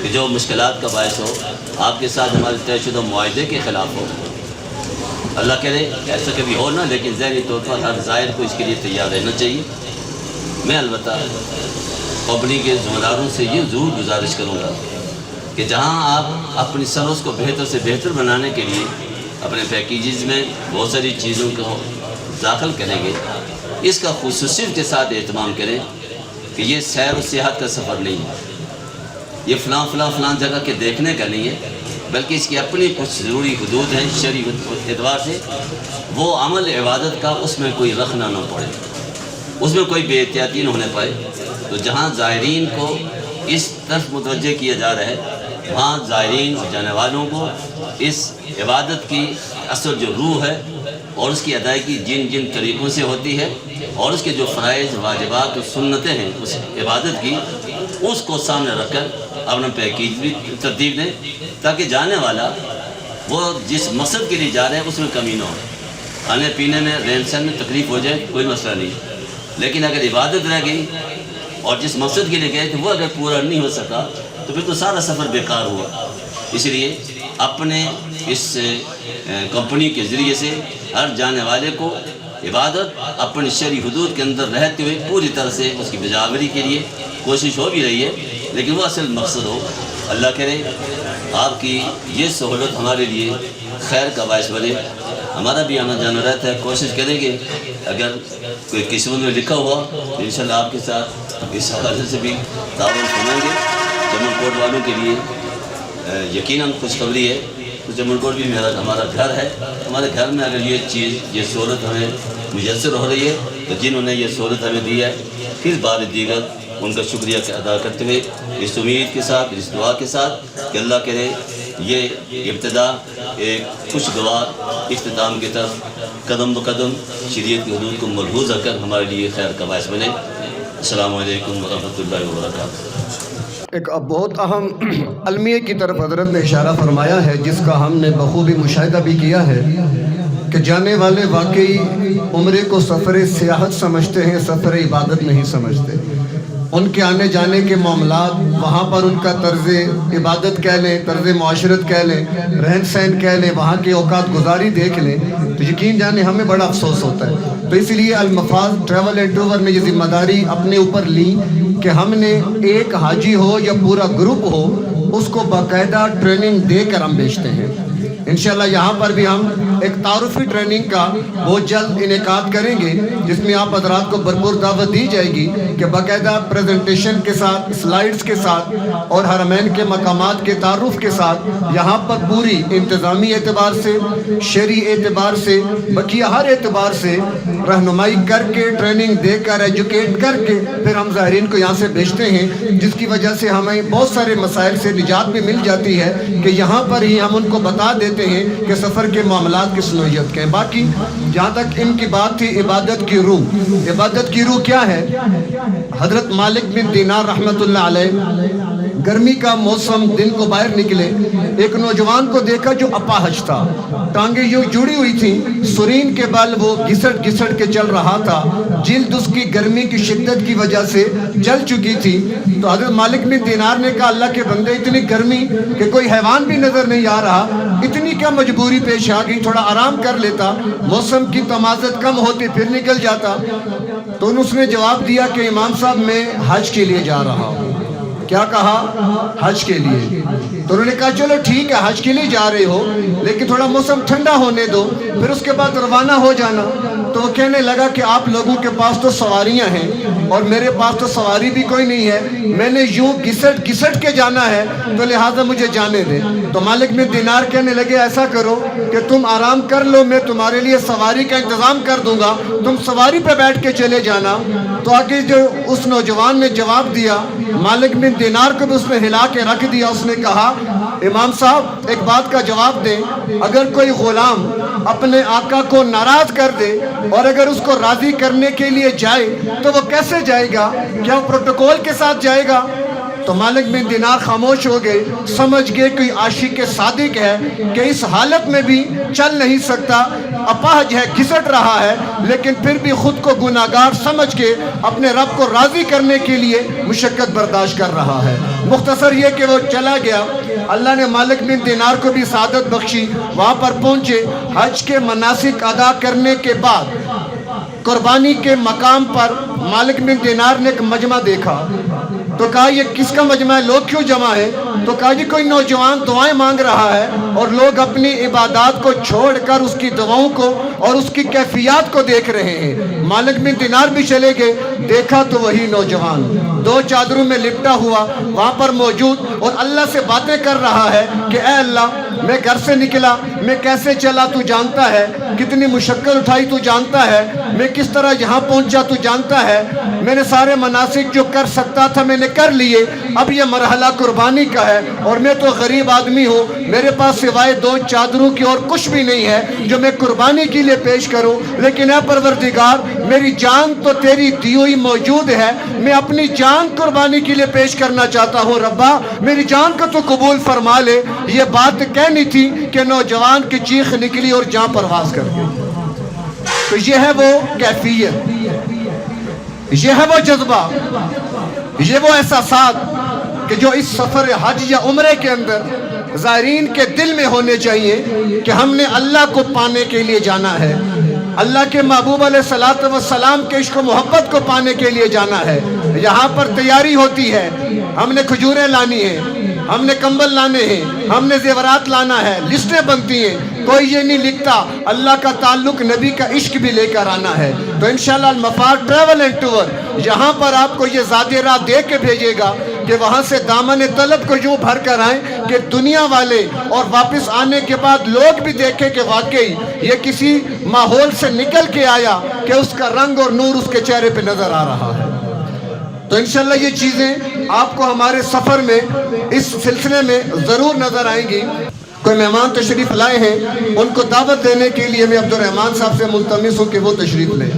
کہ جو مشکلات کا باعث ہو، آپ کے ساتھ ہمارے طے شدہ معاہدے کے خلاف ہو۔ اللہ کرے ایسا کبھی ہو نہ، لیکن ذہنی طور پر ہر زائر کو اس کے لیے تیار رہنا چاہیے۔ میں البتہ کمپنی کے ذمہ داروں سے یہ ضرور گزارش کروں گا کہ جہاں آپ اپنی سروس کو بہتر سے بہتر بنانے کے لیے اپنے پیکیجز میں بہت ساری چیزوں کو داخل کریں گے، اس کا خصوصیت کے ساتھ اہتمام کریں کہ یہ سیر و سیاحت کا سفر نہیں ہے، یہ فلاں جگہ کے دیکھنے کا نہیں ہے، بلکہ اس کی اپنی کچھ ضروری حدود ہیں شرعی اعتبار سے، وہ عمل عبادت کا اس میں کوئی رکھنا نہ پڑے، اس میں کوئی بے احتیاطی نہ ہونے پائے۔ تو جہاں زائرین کو اس طرف متوجہ کیا جا رہا ہے، وہاں زائرین اور جانے والوں کو اس عبادت کی اصل جو روح ہے اور اس کی ادائیگی جن طریقوں سے ہوتی ہے اور اس کے جو فرائض واجبات اور سنتیں ہیں اس عبادت کی، اس کو سامنے رکھ کر اپنا پیکیج بھی ترتیب دیں تاکہ جانے والا وہ جس مقصد کے لیے جا رہے ہیں اس میں کمی نہ ہو۔ کھانے پینے میں رہن سہن میں تکلیف ہو جائے کوئی مسئلہ نہیں، لیکن اگر عبادت رہ گئی اور جس مقصد کے لیے گئے تھے وہ اگر پورا نہیں ہو سکا تو پھر تو سارا سفر بیکار ہوا۔ اس لیے اپنے اس کمپنی کے ذریعے سے ہر جانے والے کو عبادت اپنی شرعی حدود کے اندر رہتے ہوئے پوری طرح سے اس کی بجاوری کے لیے کوشش ہو بھی رہی ہے، لیکن وہ اصل مقصد ہو۔ اللہ کرے آپ کی یہ سہولت ہمارے لیے خیر کا باعث بنے، ہمارا بھی آنا جانا رہتا ہے، کوشش کریں گے اگر کوئی قسمت میں لکھا ہوا تو انشاءاللہ آپ کے ساتھ اس حوالے سے بھی تعاون فرمائیں گے۔ جمل کوٹ والوں کے لیے یقیناً خوشخبری ہے، تو جمل کوٹ بھی ہمارا گھر ہے، ہمارے گھر میں اگر یہ چیز یہ سہولت ہمیں میسر ہو رہی ہے تو جنہوں نے یہ سہولت ہمیں دی ہے پھر بار دیگر ان کا شکریہ ادا کرتے ہوئے اس امید کے ساتھ اس دعا کے ساتھ کہ اللہ کرے یہ ابتدا ایک خوشگوار اختتام کی طرف قدم بقدم شریعت کی حدود کو ملحوظ رکھ کر ہمارے لیے خیر کا باعث بنے۔ السلام علیکم ورحمۃ اللہ وبرکاتہ۔ ایک بہت اہم المیہ کی طرف حضرت نے اشارہ فرمایا ہے جس کا ہم نے بخوبی مشاہدہ بھی کیا ہے کہ جانے والے واقعی عمرے کو سفر سیاحت سمجھتے ہیں، سفر عبادت نہیں سمجھتے۔ ان کے آنے جانے کے معاملات، وہاں پر ان کا طرز عبادت کہہ لیں، طرز معاشرت کہہ لیں، رہن سہن کہہ لیں، وہاں کی اوقات گزاری دیکھ لیں تو یقین جانے ہمیں بڑا افسوس ہوتا ہے۔ تو اس لیے المفاز ٹریول اینڈ ٹور نے یہ ذمہ داری اپنے اوپر لی کہ ہم نے ایک حاجی ہو یا پورا گروپ ہو، اس کو باقاعدہ ٹریننگ دے کر ہم بھیجتے ہیں۔ انشاءاللہ یہاں پر بھی ہم ایک تعارفی ٹریننگ کا بہت جلد انعقاد کریں گے، جس میں آپ حضرات کو بھرپور دعوت دی جائے گی کہ باقاعدہ پریزنٹیشن کے ساتھ، سلائیڈز کے ساتھ اور حرمین کے مقامات کے تعارف کے ساتھ یہاں پر پوری انتظامی اعتبار سے، شرعی اعتبار سے، بقیہ ہر اعتبار سے رہنمائی کر کے، ٹریننگ دے کر، ایجوکیٹ کر کے پھر ہم زائرین کو یہاں سے بھیجتے ہیں، جس کی وجہ سے ہمیں بہت سارے مسائل سے نجات بھی مل جاتی ہے کہ یہاں پر ہی ہم ان کو بتا دیتے ہیں کہ سفر کے معاملات کس نوعیت کے ہیں۔ باقی جہاں تک ان کی بات تھی عبادت کی روح، عبادت کی روح کیا ہے؟ حضرت مالک بن دینار رحمت اللہ علیہ گرمی کا موسم، دن کو باہر نکلے، ایک نوجوان کو دیکھا جو اپاہج تھا، ٹانگیں یوں جڑی ہوئی تھیں، سرین کے بال وہ گھسٹ گھسٹ کے چل رہا تھا، جلد اس کی گرمی کی شدت کی وجہ سے جل چکی تھی۔ تو حضرت مالک بن دینار نے کہا اللہ کے بندے اتنی گرمی کہ کوئی حیوان بھی نظر نہیں آ رہا، اتنی کیا مجبوری پیش آ گئی، تھوڑا آرام کر لیتا، موسم کی تمازت کم ہوتی پھر نکل جاتا۔ تو اس نے جواب دیا کہ امام صاحب میں حج کے لیے جا رہا ہوں۔ کیا کہا؟ حج کے لیے۔ تو انہوں نے کہا چلو ٹھیک ہے حج کے لیے جا رہے ہو لیکن تھوڑا موسم ٹھنڈا ہونے دو، پھر اس کے بعد روانہ ہو جانا۔ تو وہ کہنے لگا کہ آپ لوگوں کے پاس تو سواریاں ہیں اور میرے پاس تو سواری بھی کوئی نہیں ہے، میں نے یوں گھسٹ گھسٹ کے جانا ہے تو لہٰذا مجھے جانے دے۔ تو مالک بن دینار کہنے لگے ایسا کرو کہ تم آرام کر لو، میں تمہارے لیے سواری کا انتظام کر دوں گا، تم سواری پہ بیٹھ کے چلے جانا۔ تو آگے جو اس نوجوان نے جواب دیا، مالک بن دینار کو بھی اس نے ہلا کے رکھ دیا۔ اس نے کہا امام صاحب ایک بات کا جواب دیں، اگر کوئی غلام اپنے آقا کو ناراض کر دے اور اگر اس کو راضی کرنے کے لیے جائے تو وہ کیسے جائے گا؟ کیا وہ پروٹوکول کے ساتھ جائے گا؟ تو مالک بن دینار خاموش ہو گئے، سمجھ گئے کوئی عاشق صادق ہے کہ اس حالت میں بھی چل نہیں سکتا، اپاہج ہے، گھسٹ رہا ہے، لیکن پھر بھی خود کو گناہگار سمجھ کے اپنے رب کو راضی کرنے کے لیے مشقت برداشت کر رہا ہے۔ مختصر یہ کہ وہ چلا گیا، اللہ نے مالک بن دینار کو بھی سعادت بخشی، وہاں پر پہنچے، حج کے مناسک ادا کرنے کے بعد قربانی کے مقام پر مالک بن دینار نے ایک مجمع دیکھا۔ تو کہا یہ کس کا مجمع ہے، لوگ کیوں جمع ہے؟ تو کہا جی کوئی نوجوان دعائیں مانگ رہا ہے اور لوگ اپنی عبادات کو چھوڑ کر اس کی دعاؤں کو اور اس کی کیفیات کو دیکھ رہے ہیں۔ مالک بن دینار بھی چلے گئے، دیکھا تو وہی نوجوان دو چادروں میں لپٹا ہوا وہاں پر موجود اور اللہ سے باتیں کر رہا ہے کہ اے اللہ میں گھر سے نکلا، میں کیسے چلا تو جانتا ہے، کتنی مشقت اٹھائی تو جانتا ہے، میں کس طرح یہاں پہنچا تو جانتا ہے، میں نے سارے مناسک جو کر سکتا تھا میں نے کر لیے، اب یہ مرحلہ قربانی کا ہے اور میں تو غریب آدمی ہوں، میرے پاس سوائے دو چادروں کی اور کچھ بھی نہیں ہے جو میں قربانی کے لیے پیش کروں، لیکن اے پروردگار میری جان تو تیری دی ہوئی موجود ہے، میں اپنی جان قربانی کے لیے پیش کرنا چاہتا ہوں، ربا میری جان کو تو قبول فرما لے۔ یہ بات کہنی تھی کہ نوجوان کی چیخ نکلی اور جان پرواز کر گئی۔ تو یہ ہے وہ کیفیت، یہ ہے وہ جذبہ، یہ وہ احساسات کہ جو اس سفر حج یا عمرے کے اندر زائرین کے دل میں ہونے چاہیے کہ ہم نے اللہ کو پانے کے لیے جانا ہے، اللہ کے محبوب علیہ الصلوۃ والسلام کے عشق و محبت کو پانے کے لیے جانا ہے۔ یہاں پر تیاری ہوتی ہے، ہم نے کھجوریں لانی ہیں، ہم نے کمبل لانے ہیں، ہم نے زیورات لانا ہے، لسٹیں بنتی ہیں، کوئی یہ نہیں لکھتا اللہ کا تعلق نبی کا عشق بھی لے کر آنا ہے۔ تو انشاءاللہ المفاز ٹریول اینڈ ٹور یہاں پر آپ کو یہ زادِ راہ دے کے بھیجے گا کہ وہاں سے دامن طلب کو یوں بھر کر آئیں کہ دنیا والے اور واپس آنے کے بعد لوگ بھی دیکھیں کہ واقعی یہ کسی ماحول سے نکل کے آیا کہ اس کا رنگ اور نور اس کے چہرے پہ نظر آ رہا ہے۔ تو انشاءاللہ یہ چیزیں آپ کو ہمارے سفر میں اس سلسلے میں ضرور نظر آئیں گی۔ کوئی مہمان تشریف لائے ہیں، ان کو دعوت دینے کے لیے میں عبدالرحمن صاحب سے ملتمس ہوں کہ وہ تشریف لیں۔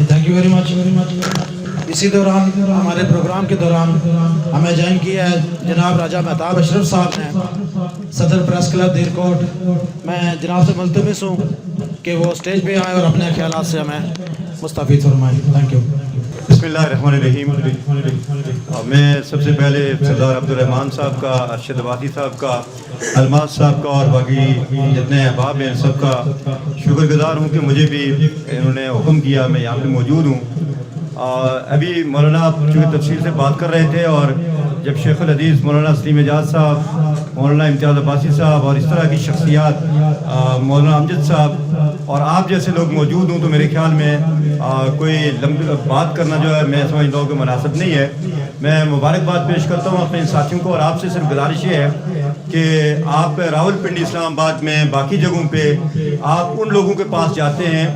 Thank you very much. اسی دوران ہمارے پروگرام کے دوران ہمیں جوائن کیا ہے جناب راجہ مہتاب اشرف صاحب نے، صدر پریس کلب دیر کوٹ۔ میں جناب سے ملتمس ہوں کہ وہ اسٹیج پہ آئیں اور اپنے خیالات سے ہمیں مستفید فرمائیں. Thank you. بسم اللہ الرحمن الرحیم. میں سب سے پہلے سردار عبدالرحمن صاحب کا، ارشد عبادی صاحب کا، الماس صاحب کا اور باقی جتنے احباب ہیں سب کا شکر گزار ہوں کہ مجھے بھی انہوں نے حکم کیا، میں یہاں پہ موجود ہوں. ابھی مولانا چونکہ تفصیل سے بات کر رہے تھے، اور جب شیخ الحدیث مولانا سلیم اعجاز صاحب، مولانا امتیاز عباسی صاحب اور اس طرح کی شخصیات، مولانا امجد صاحب اور آپ جیسے لوگ موجود ہوں، تو میرے خیال میں کوئی لمبی بات کرنا جو ہے میں سمجھتا ہوں کہ مناسب نہیں ہے. میں مبارکباد پیش کرتا ہوں اپنے ساتھیوں کو، اور آپ سے صرف گزارش یہ ہے کہ آپ راول پنڈی اسلام آباد میں باقی جگہوں پہ آپ ان لوگوں کے پاس جاتے ہیں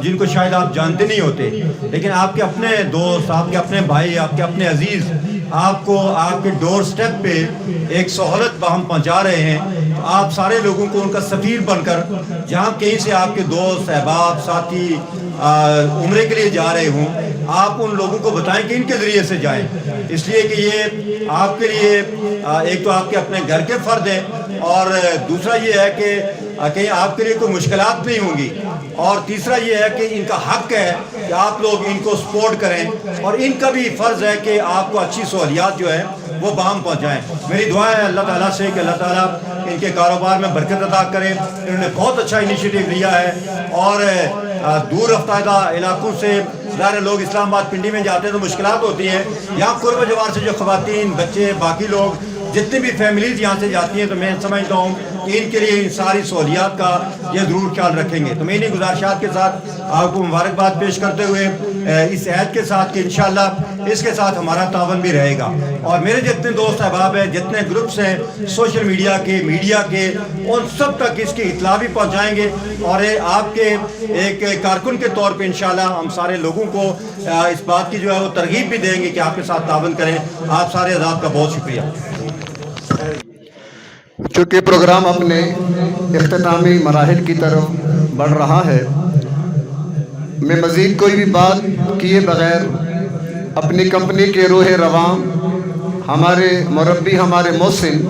جن کو شاید آپ جانتے نہیں ہوتے، لیکن آپ کے اپنے دوست، آپ کے اپنے بھائی، آپ کے اپنے عزیز آپ کو آپ کے ڈور سٹیپ پہ ایک سہولت باہم پہنچا رہے ہیں. تو آپ سارے لوگوں کو ان کا سفیر بن کر، جہاں کہیں سے آپ کے دوست، احباب، ساتھی عمرے کے لیے جا رہے ہوں، آپ ان لوگوں کو بتائیں کہ ان کے ذریعے سے جائیں. اس لیے کہ یہ آپ کے لیے ایک تو آپ کے اپنے گھر کے فرد ہیں، اور دوسرا یہ ہے کہ کہیں آپ کے لیے کوئی مشکلات نہیں ہوں گی، اور تیسرا یہ ہے کہ ان کا حق ہے کہ آپ لوگ ان کو سپورٹ کریں، اور ان کا بھی فرض ہے کہ آپ کو اچھی سہولیات جو ہے وہ باہم پہنچائیں. میری دعا ہے اللہ تعالیٰ سے کہ اللہ تعالیٰ ان کے کاروبار میں برکت عطا کریں. انہوں نے بہت اچھا انیشیٹو لیا ہے، اور دور افتادہ علاقوں سے ظاہر لوگ اسلام آباد پنڈی میں جاتے ہیں تو مشکلات ہوتی ہیں. یہاں قرب جوار سے جو خواتین، بچے، باقی لوگ جتنی بھی فیملیز یہاں سے جاتی ہیں، تو میں سمجھتا ہوں کہ ان کے لیے ان ساری سہولیات کا یہ ضرور خیال رکھیں گے. تو میں انہیں گزارشات کے ساتھ آپ کو مبارکباد پیش کرتے ہوئے اس عہد کے ساتھ کہ انشاءاللہ اس کے ساتھ ہمارا تعاون بھی رہے گا، اور میرے جتنے دوست احباب ہیں، جتنے گروپس ہیں سوشل میڈیا کے ان سب تک اس کی اطلاع بھی پہنچائیں گے، اور آپ کے ایک کارکن کے طور پہ انشاءاللہ ہم سارے لوگوں کو اس بات کی جو ہے وہ ترغیب بھی دیں گے کہ آپ کے ساتھ تعاون کریں. آپ سارے حضرات کا بہت شکریہ. چونکہ پروگرام اپنے اختتامی مراحل کی طرف بڑھ رہا ہے، میں مزید کوئی بھی بات کیے بغیر اپنی کمپنی کے روح رواں، ہمارے مربی، ہمارے محسن،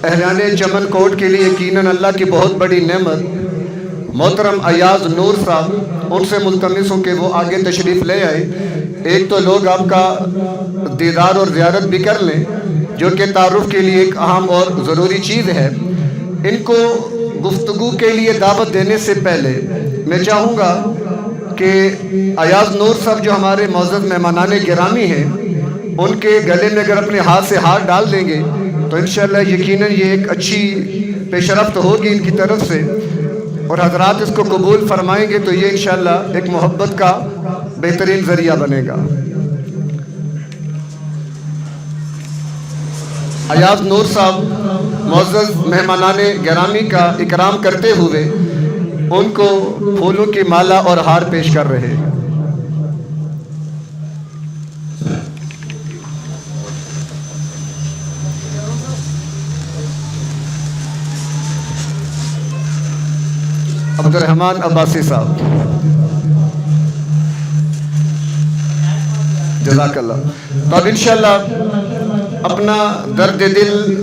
اہلان چمن کوٹ کے لیے یقیناً اللہ کی بہت بڑی نعمت محترم ایاز نور صاحب، ان سے ملتمس ہوں کہ وہ آگے تشریف لے آئے. ایک تو لوگ آپ کا دیدار اور زیارت بھی کر لیں، جو کہ تعارف کے لیے ایک اہم اور ضروری چیز ہے. ان کو گفتگو کے لیے دعوت دینے سے پہلے میں چاہوں گا کہ ایاز نور صاحب جو ہمارے معزز مہمانان گرامی ہیں، ان کے گلے میں اگر اپنے ہاتھ سے ہاتھ ڈال دیں گے تو انشاءاللہ یقیناً یہ ایک اچھی پیش رفت ہوگی ان کی طرف سے، اور حضرات اس کو قبول فرمائیں گے تو یہ انشاءاللہ ایک محبت کا بہترین ذریعہ بنے گا. ایاز نور صاحب معزز مہمانان گرامی کا اکرام کرتے ہوئے ان کو پھولوں کی مالا اور ہار پیش کر رہے ہیں. عبدالرحمن عباسی صاحب، جزاک اللہ. تو اب انشاءاللہ اپنا درد دل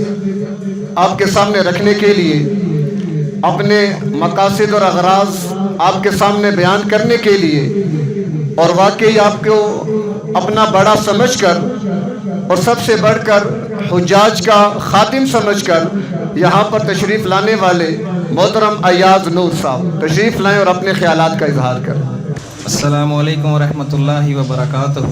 آپ کے سامنے رکھنے کے لیے، اپنے مقاصد اور اغراض آپ کے سامنے بیان کرنے کے لیے، اور واقعی آپ کو اپنا بڑا سمجھ کر اور سب سے بڑھ کر حجاج کا خادم سمجھ کر یہاں پر تشریف لانے والے محترم ایاز نور صاحب تشریف لائیں اور اپنے خیالات کا اظہار کریں. السلام علیکم ورحمۃ اللہ وبرکاتہ.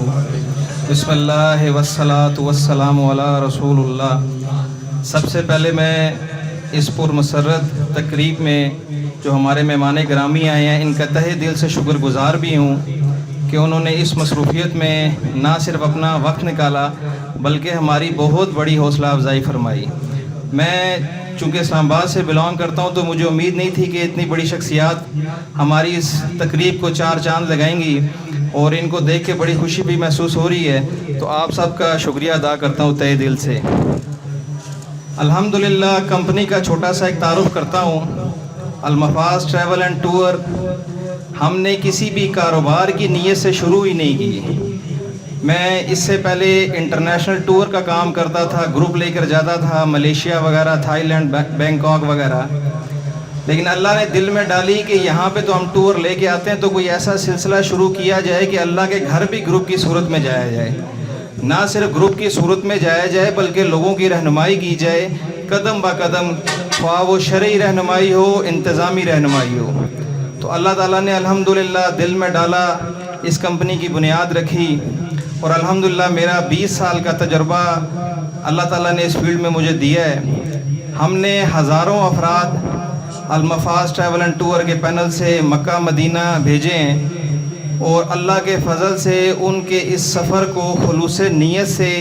بسم اللہ والصلاۃ والسلام علی رسول اللہ. سب سے پہلے میں اس پرمسرت تقریب میں جو ہمارے مہمان گرامی آئے ہیں، ان کا تہہ دل سے شکر گزار بھی ہوں کہ انہوں نے اس مصروفیت میں نہ صرف اپنا وقت نکالا بلکہ ہماری بہت بڑی حوصلہ افزائی فرمائی. میں چونکہ اسلام آباد سے بلانگ کرتا ہوں تو مجھے امید نہیں تھی کہ اتنی بڑی شخصیات ہماری اس تقریب کو چار چاند لگائیں گی، اور ان کو دیکھ کے بڑی خوشی بھی محسوس ہو رہی ہے. تو آپ سب کا شکریہ ادا کرتا ہوں تہہ دل سے. الحمدللہ کمپنی کا چھوٹا سا ایک تعارف کرتا ہوں. المفاز ٹریول اینڈ ٹور ہم نے کسی بھی کاروبار کی نیت سے شروع ہی نہیں کی. میں اس سے پہلے انٹرنیشنل ٹور کا کام کرتا تھا، گروپ لے کر جاتا تھا ملیشیا وغیرہ، تھائی لینڈ، بینکاک وغیرہ. لیکن اللہ نے دل میں ڈالی کہ یہاں پہ تو ہم ٹور لے کے آتے ہیں، تو کوئی ایسا سلسلہ شروع کیا جائے کہ اللہ کے گھر بھی گروپ کی صورت میں جایا جائے، نہ صرف گروپ کی صورت میں جایا جائے بلکہ لوگوں کی رہنمائی کی جائے قدم با قدم، خواہ وہ شرعی رہنمائی ہو، انتظامی رہنمائی ہو۔ تو اللہ تعالیٰ نے الحمدللہ دل میں ڈالا، اس کمپنی کی بنیاد رکھی، اور الحمدللہ میرا 20 سال کا تجربہ اللہ تعالیٰ نے اس فیلڈ میں مجھے دیا ہے۔ ہم نے ہزاروں افراد المفاز ٹریول اینڈ ٹور کے پینل سے مکہ مدینہ بھیجے ہیں، اور اللہ کے فضل سے ان کے اس سفر کو خلوص نیت سے،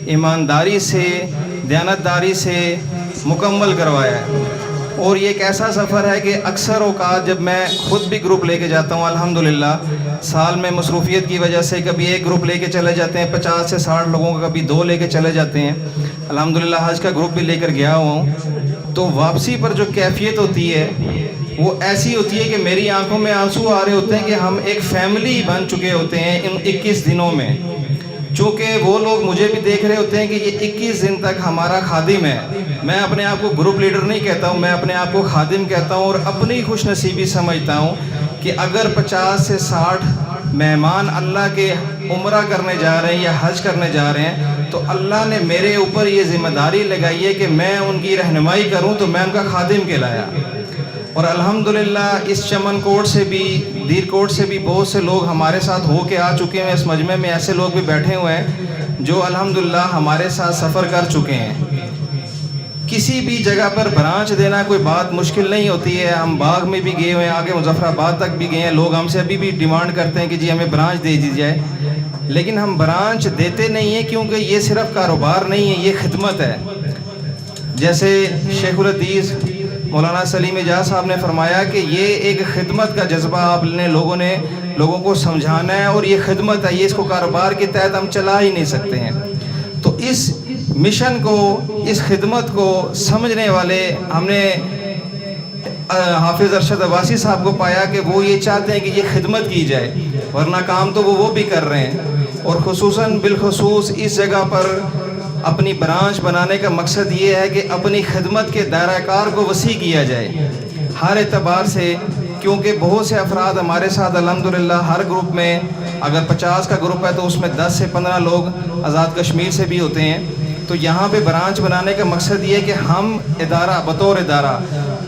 ایمانداری سے، دیانتداری سے مکمل کروایا ہے۔ اور یہ ایک ایسا سفر ہے کہ اکثر اوقات جب میں خود بھی گروپ لے کے جاتا ہوں، الحمدللہ سال میں مصروفیت کی وجہ سے کبھی ایک گروپ لے کے چلے جاتے ہیں 50 سے 60 لوگوں کا، کبھی 2 لے کے چلے جاتے ہیں، الحمدللہ حج کا گروپ بھی لے کر گیا ہوا ہوں، تو واپسی پر جو کیفیت ہوتی ہے وہ ایسی ہوتی ہے کہ میری آنکھوں میں آنسو آ رہے ہوتے ہیں کہ ہم ایک فیملی بن چکے ہوتے ہیں ان 21 دنوں میں، چونکہ وہ لوگ مجھے بھی دیکھ رہے ہوتے ہیں کہ یہ 21 دن تک ہمارا خادم ہے۔ میں اپنے آپ کو گروپ لیڈر نہیں کہتا ہوں، میں اپنے آپ کو خادم کہتا ہوں، اور اپنی خوش نصیبی سمجھتا ہوں کہ اگر 50 سے 60 مہمان اللہ کے عمرہ کرنے جا رہے ہیں یا حج کرنے جا رہے ہیں تو اللہ نے میرے اوپر یہ ذمہ داری لگائی ہے کہ میں ان کی رہنمائی کروں، تو میں ان کا خادم کہلایا۔ اور الحمدللہ اس چمن کوٹ سے بھی، دیر کوٹ سے بھی بہت سے لوگ ہمارے ساتھ ہو کے آ چکے ہیں، اس مجمع میں ایسے لوگ بھی بیٹھے ہوئے ہیں جو الحمدللہ ہمارے ساتھ سفر کر چکے ہیں۔ کسی بھی جگہ پر برانچ دینا کوئی بات مشکل نہیں ہوتی ہے، ہم باغ میں بھی گئے ہوئے ہیں، آگے مظفر آباد تک بھی گئے ہیں، لوگ ہم سے ابھی بھی ڈیمانڈ کرتے ہیں کہ جی ہمیں برانچ دے دی جائے، لیکن ہم برانچ دیتے نہیں ہیں کیونکہ یہ صرف کاروبار نہیں ہے، یہ خدمت ہے۔ جیسے شیخ الحدیث مولانا سلیم اجاز صاحب نے فرمایا کہ یہ ایک خدمت کا جذبہ آپ نے لوگوں کو سمجھانا ہے، اور یہ خدمت ہے، یہ اس کو کاروبار کے تحت ہم چلا ہی نہیں سکتے ہیں۔ تو اس مشن کو، اس خدمت کو سمجھنے والے ہم نے حافظ ارشد عباسی صاحب کو پایا کہ وہ یہ چاہتے ہیں کہ یہ خدمت کی جائے، ورنہ کام تو وہ بھی کر رہے ہیں، اور خصوصاً بالخصوص اس جگہ پر اپنی برانچ بنانے کا مقصد یہ ہے کہ اپنی خدمت کے دائرہ کار کو وسیع کیا جائے ہر اعتبار سے، کیونکہ بہت سے افراد ہمارے ساتھ الحمدللہ ہر گروپ میں، اگر 50 کا گروپ ہے تو اس میں 10 سے 15 لوگ آزاد کشمیر سے بھی ہوتے ہیں۔ تو یہاں پہ برانچ بنانے کا مقصد یہ ہے کہ ہم ادارہ بطور ادارہ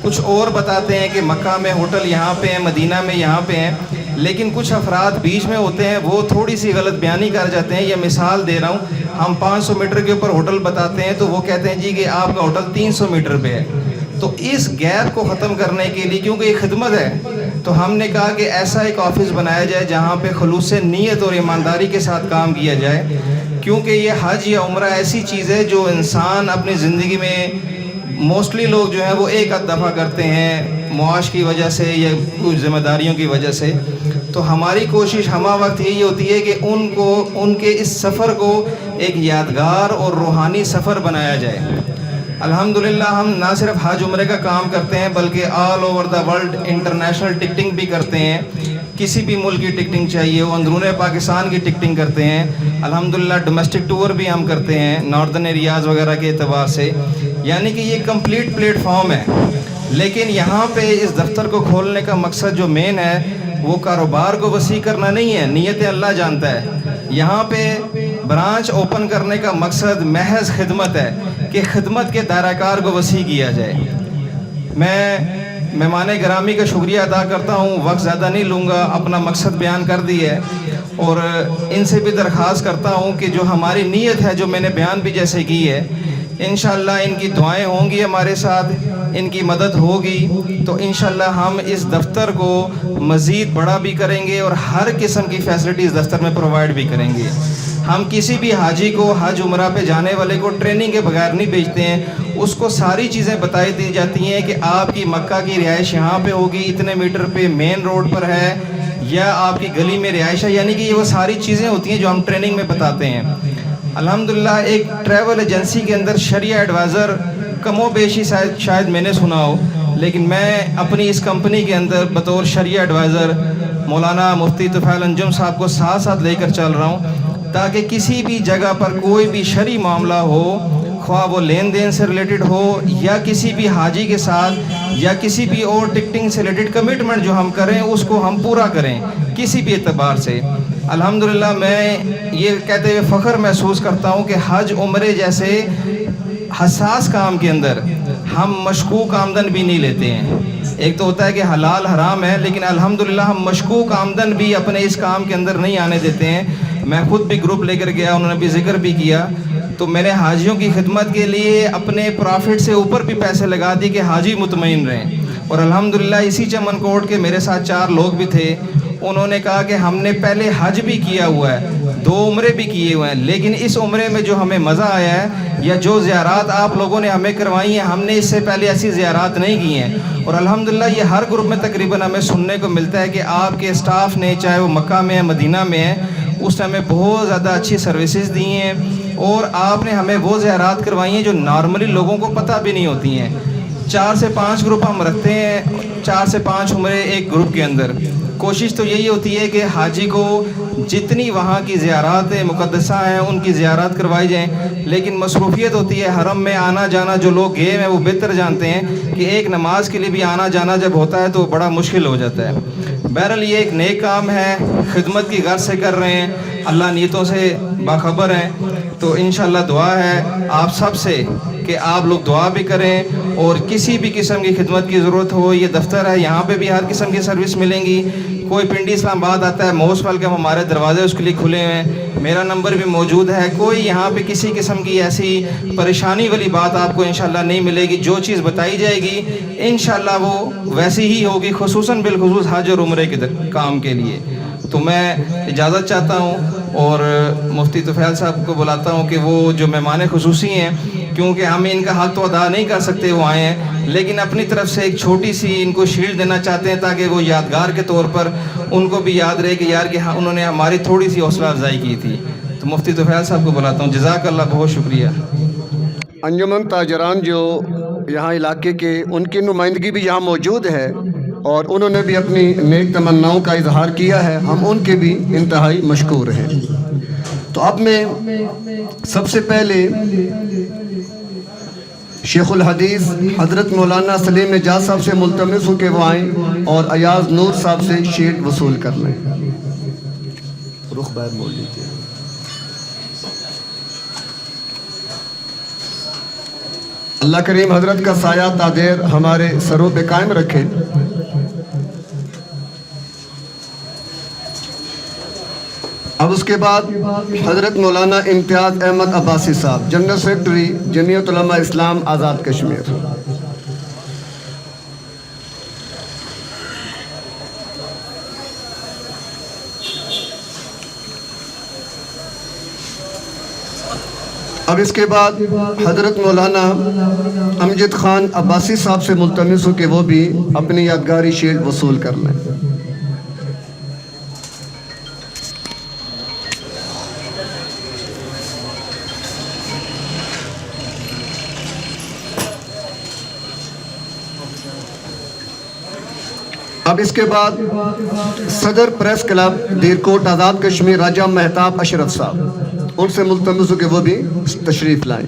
کچھ اور بتاتے ہیں کہ مکہ میں ہوٹل یہاں پہ ہیں، مدینہ میں یہاں پہ ہیں، لیکن کچھ افراد بیچ میں ہوتے ہیں وہ تھوڑی سی غلط بیانی کر جاتے ہیں۔ یہ مثال دے رہا ہوں، ہم 500 میٹر کے اوپر ہوٹل بتاتے ہیں تو وہ کہتے ہیں جی کہ آپ کا ہوٹل 300 میٹر پہ ہے۔ تو اس گیپ کو ختم کرنے کے لیے، کیونکہ یہ خدمت ہے، تو ہم نے کہا کہ ایسا ایک آفس بنایا جائے جہاں پہ خلوص نیت اور ایمانداری کے ساتھ کام کیا جائے، کیونکہ یہ حج یا عمرہ ایسی چیز ہے جو انسان اپنی زندگی میں موسٹلی لوگ جو ہیں وہ ایک آدھ دفعہ کرتے ہیں، معاش کی وجہ سے یا کچھ ذمہ داریوں کی وجہ سے۔ تو ہماری کوشش ہمہ وقت یہی ہوتی ہے کہ ان کے اس سفر کو ایک یادگار اور روحانی سفر بنایا جائے۔ الحمدللہ ہم نہ صرف حج عمرے کا کام کرتے ہیں بلکہ all over the world international ticketing بھی کرتے ہیں، کسی بھی ملک کی ٹکٹنگ چاہیے وہ اندرون پاکستان کی ٹکٹنگ کرتے ہیں، الحمدللہ ڈومیسٹک ٹور بھی ہم کرتے ہیں ناردرن ایریاز وغیرہ کے اعتبار سے، یعنی کہ یہ کمپلیٹ پلیٹ فارم ہے۔ لیکن یہاں پہ اس دفتر کو کھولنے کا مقصد جو مین ہے وہ کاروبار کو وسیع کرنا نہیں ہے، نیت اللہ جانتا ہے۔ یہاں پہ برانچ اوپن کرنے کا مقصد محض خدمت ہے کہ خدمت کے دائرہ کار کو وسیع کیا جائے۔ میں مہمان گرامی کا شکریہ ادا کرتا ہوں، وقت زیادہ نہیں لوں گا، اپنا مقصد بیان کر دی ہے، اور ان سے بھی درخواست کرتا ہوں کہ جو ہماری نیت ہے جو میں نے بیان بھی جیسے کی ہے، انشاءاللہ ان کی دعائیں ہوں گی ہمارے ساتھ، ان کی مدد ہوگی تو انشاءاللہ ہم اس دفتر کو مزید بڑا بھی کریں گے اور ہر قسم کی فیسلٹیز دفتر میں پرووائڈ بھی کریں گے۔ ہم کسی بھی حاجی کو، حج عمرہ پہ جانے والے کو ٹریننگ کے بغیر نہیں بھیجتے ہیں، اس کو ساری چیزیں بتائی دی جاتی ہیں کہ آپ کی مکہ کی رہائش یہاں پہ ہوگی، اتنے میٹر پہ مین روڈ پر ہے، یا آپ کی گلی میں رہائش ہے، یعنی کہ یہ وہ ساری چیزیں ہوتی ہیں جو ہم ٹریننگ میں بتاتے ہیں۔ الحمدللہ ایک ٹریول ایجنسی کے اندر شریعہ ایڈوائزر کم و بیشی شاید میں نے سنا ہو، لیکن میں اپنی اس کمپنی کے اندر بطور شریعہ ایڈوائزر مولانا مفتی طفیل انجم صاحب کو ساتھ ساتھ لے کر چل رہا ہوں، تاکہ کسی بھی جگہ پر کوئی بھی شرعی معاملہ ہو، خواہ وہ لین دین سے ریلیٹڈ ہو یا کسی بھی حاجی کے ساتھ یا کسی بھی اور ٹکٹنگ سے ریلیٹڈ کمٹمنٹ جو ہم کریں اس کو ہم پورا کریں کسی بھی اعتبار سے۔ الحمدللہ میں یہ کہتے ہوئے فخر محسوس کرتا ہوں کہ حج عمرے جیسے حساس کام کے اندر ہم مشکوک آمدن بھی نہیں لیتے ہیں۔ ایک تو ہوتا ہے کہ حلال حرام ہے، لیکن الحمدللہ ہم مشکوک آمدن بھی اپنے اس کام کے اندر نہیں آنے دیتے ہیں۔ میں خود بھی گروپ لے کر گیا، انہوں نے بھی ذکر بھی کیا، تو میں نے حاجیوں کی خدمت کے لیے اپنے پرافٹ سے اوپر بھی پیسے لگا دی کہ حاجی مطمئن رہیں۔ اور الحمدللہ اسی چمن کوٹ کے میرے ساتھ 4 لوگ بھی تھے، انہوں نے کہا کہ ہم نے پہلے حج بھی کیا ہوا ہے، 2 عمرے بھی کیے ہوئے ہیں، لیکن اس عمرے میں جو ہمیں مزہ آیا ہے یا جو زیارات آپ لوگوں نے ہمیں کروائی ہیں، ہم نے اس سے پہلے ایسی زیارات نہیں کی ہیں۔ اور الحمدللہ یہ ہر گروپ میں تقریباً ہمیں سننے کو ملتا ہے کہ آپ کے اسٹاف نے، چاہے وہ مکہ میں ہے مدینہ میں ہے، اس نے ہمیں بہت زیادہ اچھی سروسز دی ہیں، اور آپ نے ہمیں وہ زیارات کروائی ہیں جو نارملی لوگوں کو پتہ بھی نہیں ہوتی ہیں۔ 4 سے 5 گروپ ہم رکھتے ہیں، 4 سے 5 عمرے ایک گروپ کے اندر۔ کوشش تو یہی ہوتی ہے کہ حاجی کو جتنی وہاں کی زیارات مقدسہ ہیں ان کی زیارات کروائی جائیں، لیکن مصروفیت ہوتی ہے حرم میں آنا جانا، جو لوگ گئے ہیں وہ بہتر جانتے ہیں کہ ایک نماز کے لیے بھی آنا جانا جب ہوتا ہے تو بڑا مشکل ہو جاتا ہے۔ بہرحال یہ ایک نیک کام ہے، خدمت کی غرض سے کر رہے ہیں، اللہ نیتوں سے باخبر ہیں، تو انشاءاللہ دعا ہے آپ سب سے کہ آپ لوگ دعا بھی کریں، اور کسی بھی قسم کی خدمت کی ضرورت ہو، یہ دفتر ہے، یہاں پہ بھی ہر قسم کی سروس ملیں گی۔ کوئی پنڈی اسلام آباد آتا ہے، موسٹ ویلکم، ہمارے دروازے اس کے لیے کھلے ہوئے ہیں، میرا نمبر بھی موجود ہے۔ کوئی یہاں پہ کسی قسم کی ایسی پریشانی والی بات آپ کو انشاءاللہ نہیں ملے گی، جو چیز بتائی جائے گی انشاءاللہ وہ ویسی ہی ہوگی، خصوصاً بالخصوص حج اور عمرے کے کام کے لیے۔ تو میں اجازت چاہتا ہوں اور مفتی طفیل صاحب کو بلاتا ہوں کہ وہ جو مہمان خصوصی ہیں، کیونکہ ہم ان کا حق تو ادا نہیں کر سکتے، وہ آئے ہیں، لیکن اپنی طرف سے ایک چھوٹی سی ان کو شیلڈ دینا چاہتے ہیں تاکہ وہ یادگار کے طور پر ان کو بھی یاد رہے کہ یار کہ انہوں نے ہماری تھوڑی سی حوصلہ افزائی کی تھی۔ تو مفتی طفیل صاحب کو بلاتا ہوں، جزاک اللہ، بہت شکریہ۔ انجمن تاجران جو یہاں علاقے کے، ان کی نمائندگی بھی یہاں موجود ہے اور انہوں نے بھی اپنی نیک تمناؤں کا اظہار کیا ہے، ہم ان کے بھی انتہائی مشکور ہیں۔ تو اب میں سب سے پہلے شیخ الحدیث حضرت مولانا سلیم اعجاز صاحب سے ملتمس ہوں کہ وہ آئیں اور ایاز نور صاحب سے شیٹ وصول کر لیں۔ رخ باہر موڑ لیجیے۔ اللہ کریم حضرت کا سایہ تادیر ہمارے سروں پہ قائم رکھے۔ اب اس کے بعد حضرت مولانا امتیاز احمد عباسی صاحب، جنرل سیکرٹری جمعیت علماء اسلام آزاد کشمیر۔ اب اس کے بعد حضرت مولانا امجد خان عباسی صاحب سے ملتمس ہوں کہ وہ بھی اپنی یادگاری شیلڈ وصول کر لیں۔ اب اس کے بعد صدر پریس کلب دیرکوٹ آزاد کشمیر راجہ مہتاب اشرف صاحب، ان سے ملتمس ہو کہ وہ بھی تشریف لائیں۔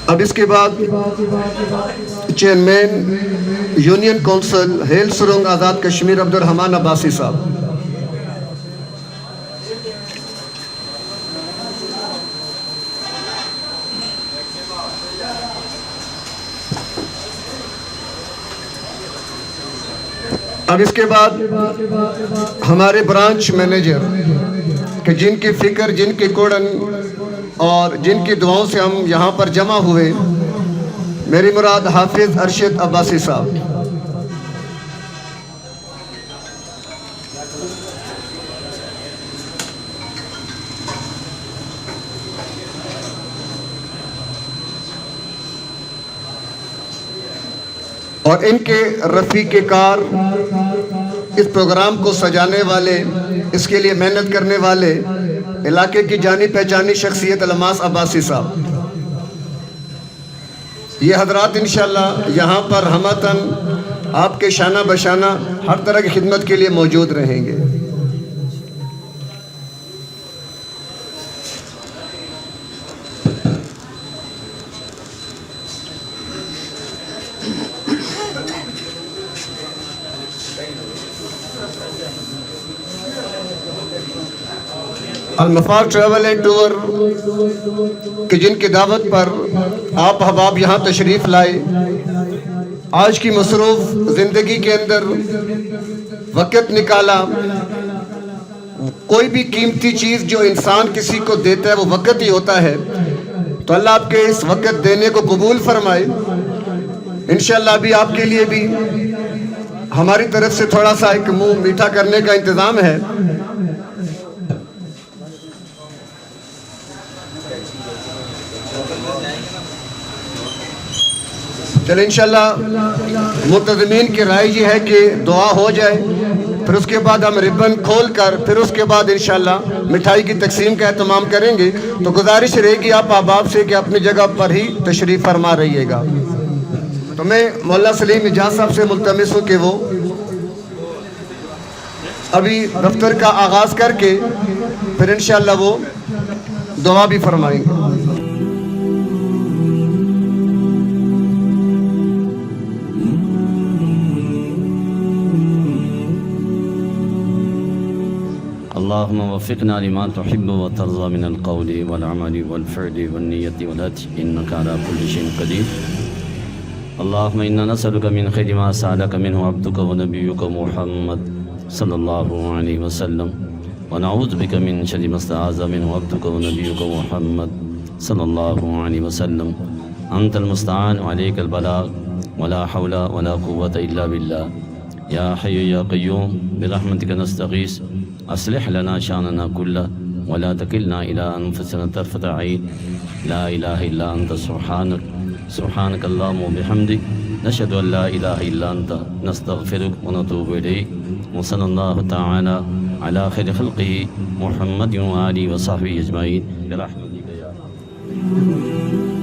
اب اس کے بعد چیئرمین یونین کونسل ہیل سرنگ آزاد کشمیر عبد الرحمان عباسی صاحب۔ اب اس کے بعد ہمارے برانچ مینیجر کہ جن کی فکر، جن کی کوڑن اور جن کی دعاؤں سے ہم یہاں پر جمع ہوئے، میری مراد حافظ ارشد عباسی صاحب۔ اور ان کے رفیق کار، اس پروگرام کو سجانے والے، اس کے لیے محنت کرنے والے علاقے کی جانی پہچانی شخصیت الماس عباسی صاحب، یہ حضرات انشاءاللہ یہاں پر ہمتاً آپ کے شانہ بشانہ ہر طرح کی خدمت کے لیے موجود رہیں گے۔ المفاد ٹریول اینڈ ٹور کہ جن کی دعوت پر آپ احباب یہاں تشریف لائے، آج کی مصروف زندگی کے اندر وقت نکالا۔ کوئی بھی قیمتی چیز جو انسان کسی کو دیتا ہے وہ وقت ہی ہوتا ہے، تو اللہ آپ کے اس وقت دینے کو قبول فرمائے۔ انشاءاللہ ابھی آپ کے لیے بھی ہماری طرف سے تھوڑا سا ایک منہ میٹھا کرنے کا انتظام ہے۔ چلیں انشاءاللہ منتظمین کی رائے یہ ہے کہ دعا ہو جائے، پھر اس کے بعد ہم ربن کھول کر پھر اس کے بعد انشاءاللہ مٹھائی کی تقسیم کا اہتمام کریں گے۔ تو گزارش رہے گی آپ احباب سے کہ اپنی جگہ پر ہی تشریف فرما رہیے گا۔ تو میں مولانا سلیم اجاز صاحب سے ملتمس ہوں کہ وہ ابھی دفتر کا آغاز کر کے پھر انشاءاللہ وہ دعا بھی فرمائیں گے۔ اللهم وفقنا لما تحب وترضى من القول والعمل والفعل والنية والهدي إنك على كل شيء قدير. اللهم إنا نسألك من خير ما سألك منه عبدك ونبيك محمد صلى الله عليه وسلم، ونعوذ بك من شر ما استعاذ منه عبدك ونبيك محمد صلى الله عليه وسلم. أنت المستعان وعليك البلاغ ولا حول ولا قوة إلا بالله. يا حي يا قيوم برحمتك نستغيث، أصلح لنا شأننا كله ولا تكلنا إلى أنفسنا طرفة عين. لا إله إلا أنت سبحانك اللهم وبحمدك نشهد أن لا إله إلا أنت نستغفرك ونتوب إليك. وصلى الله تعالى على خير خلقه محمد وآله وصحبه أجمعين برحمتك يا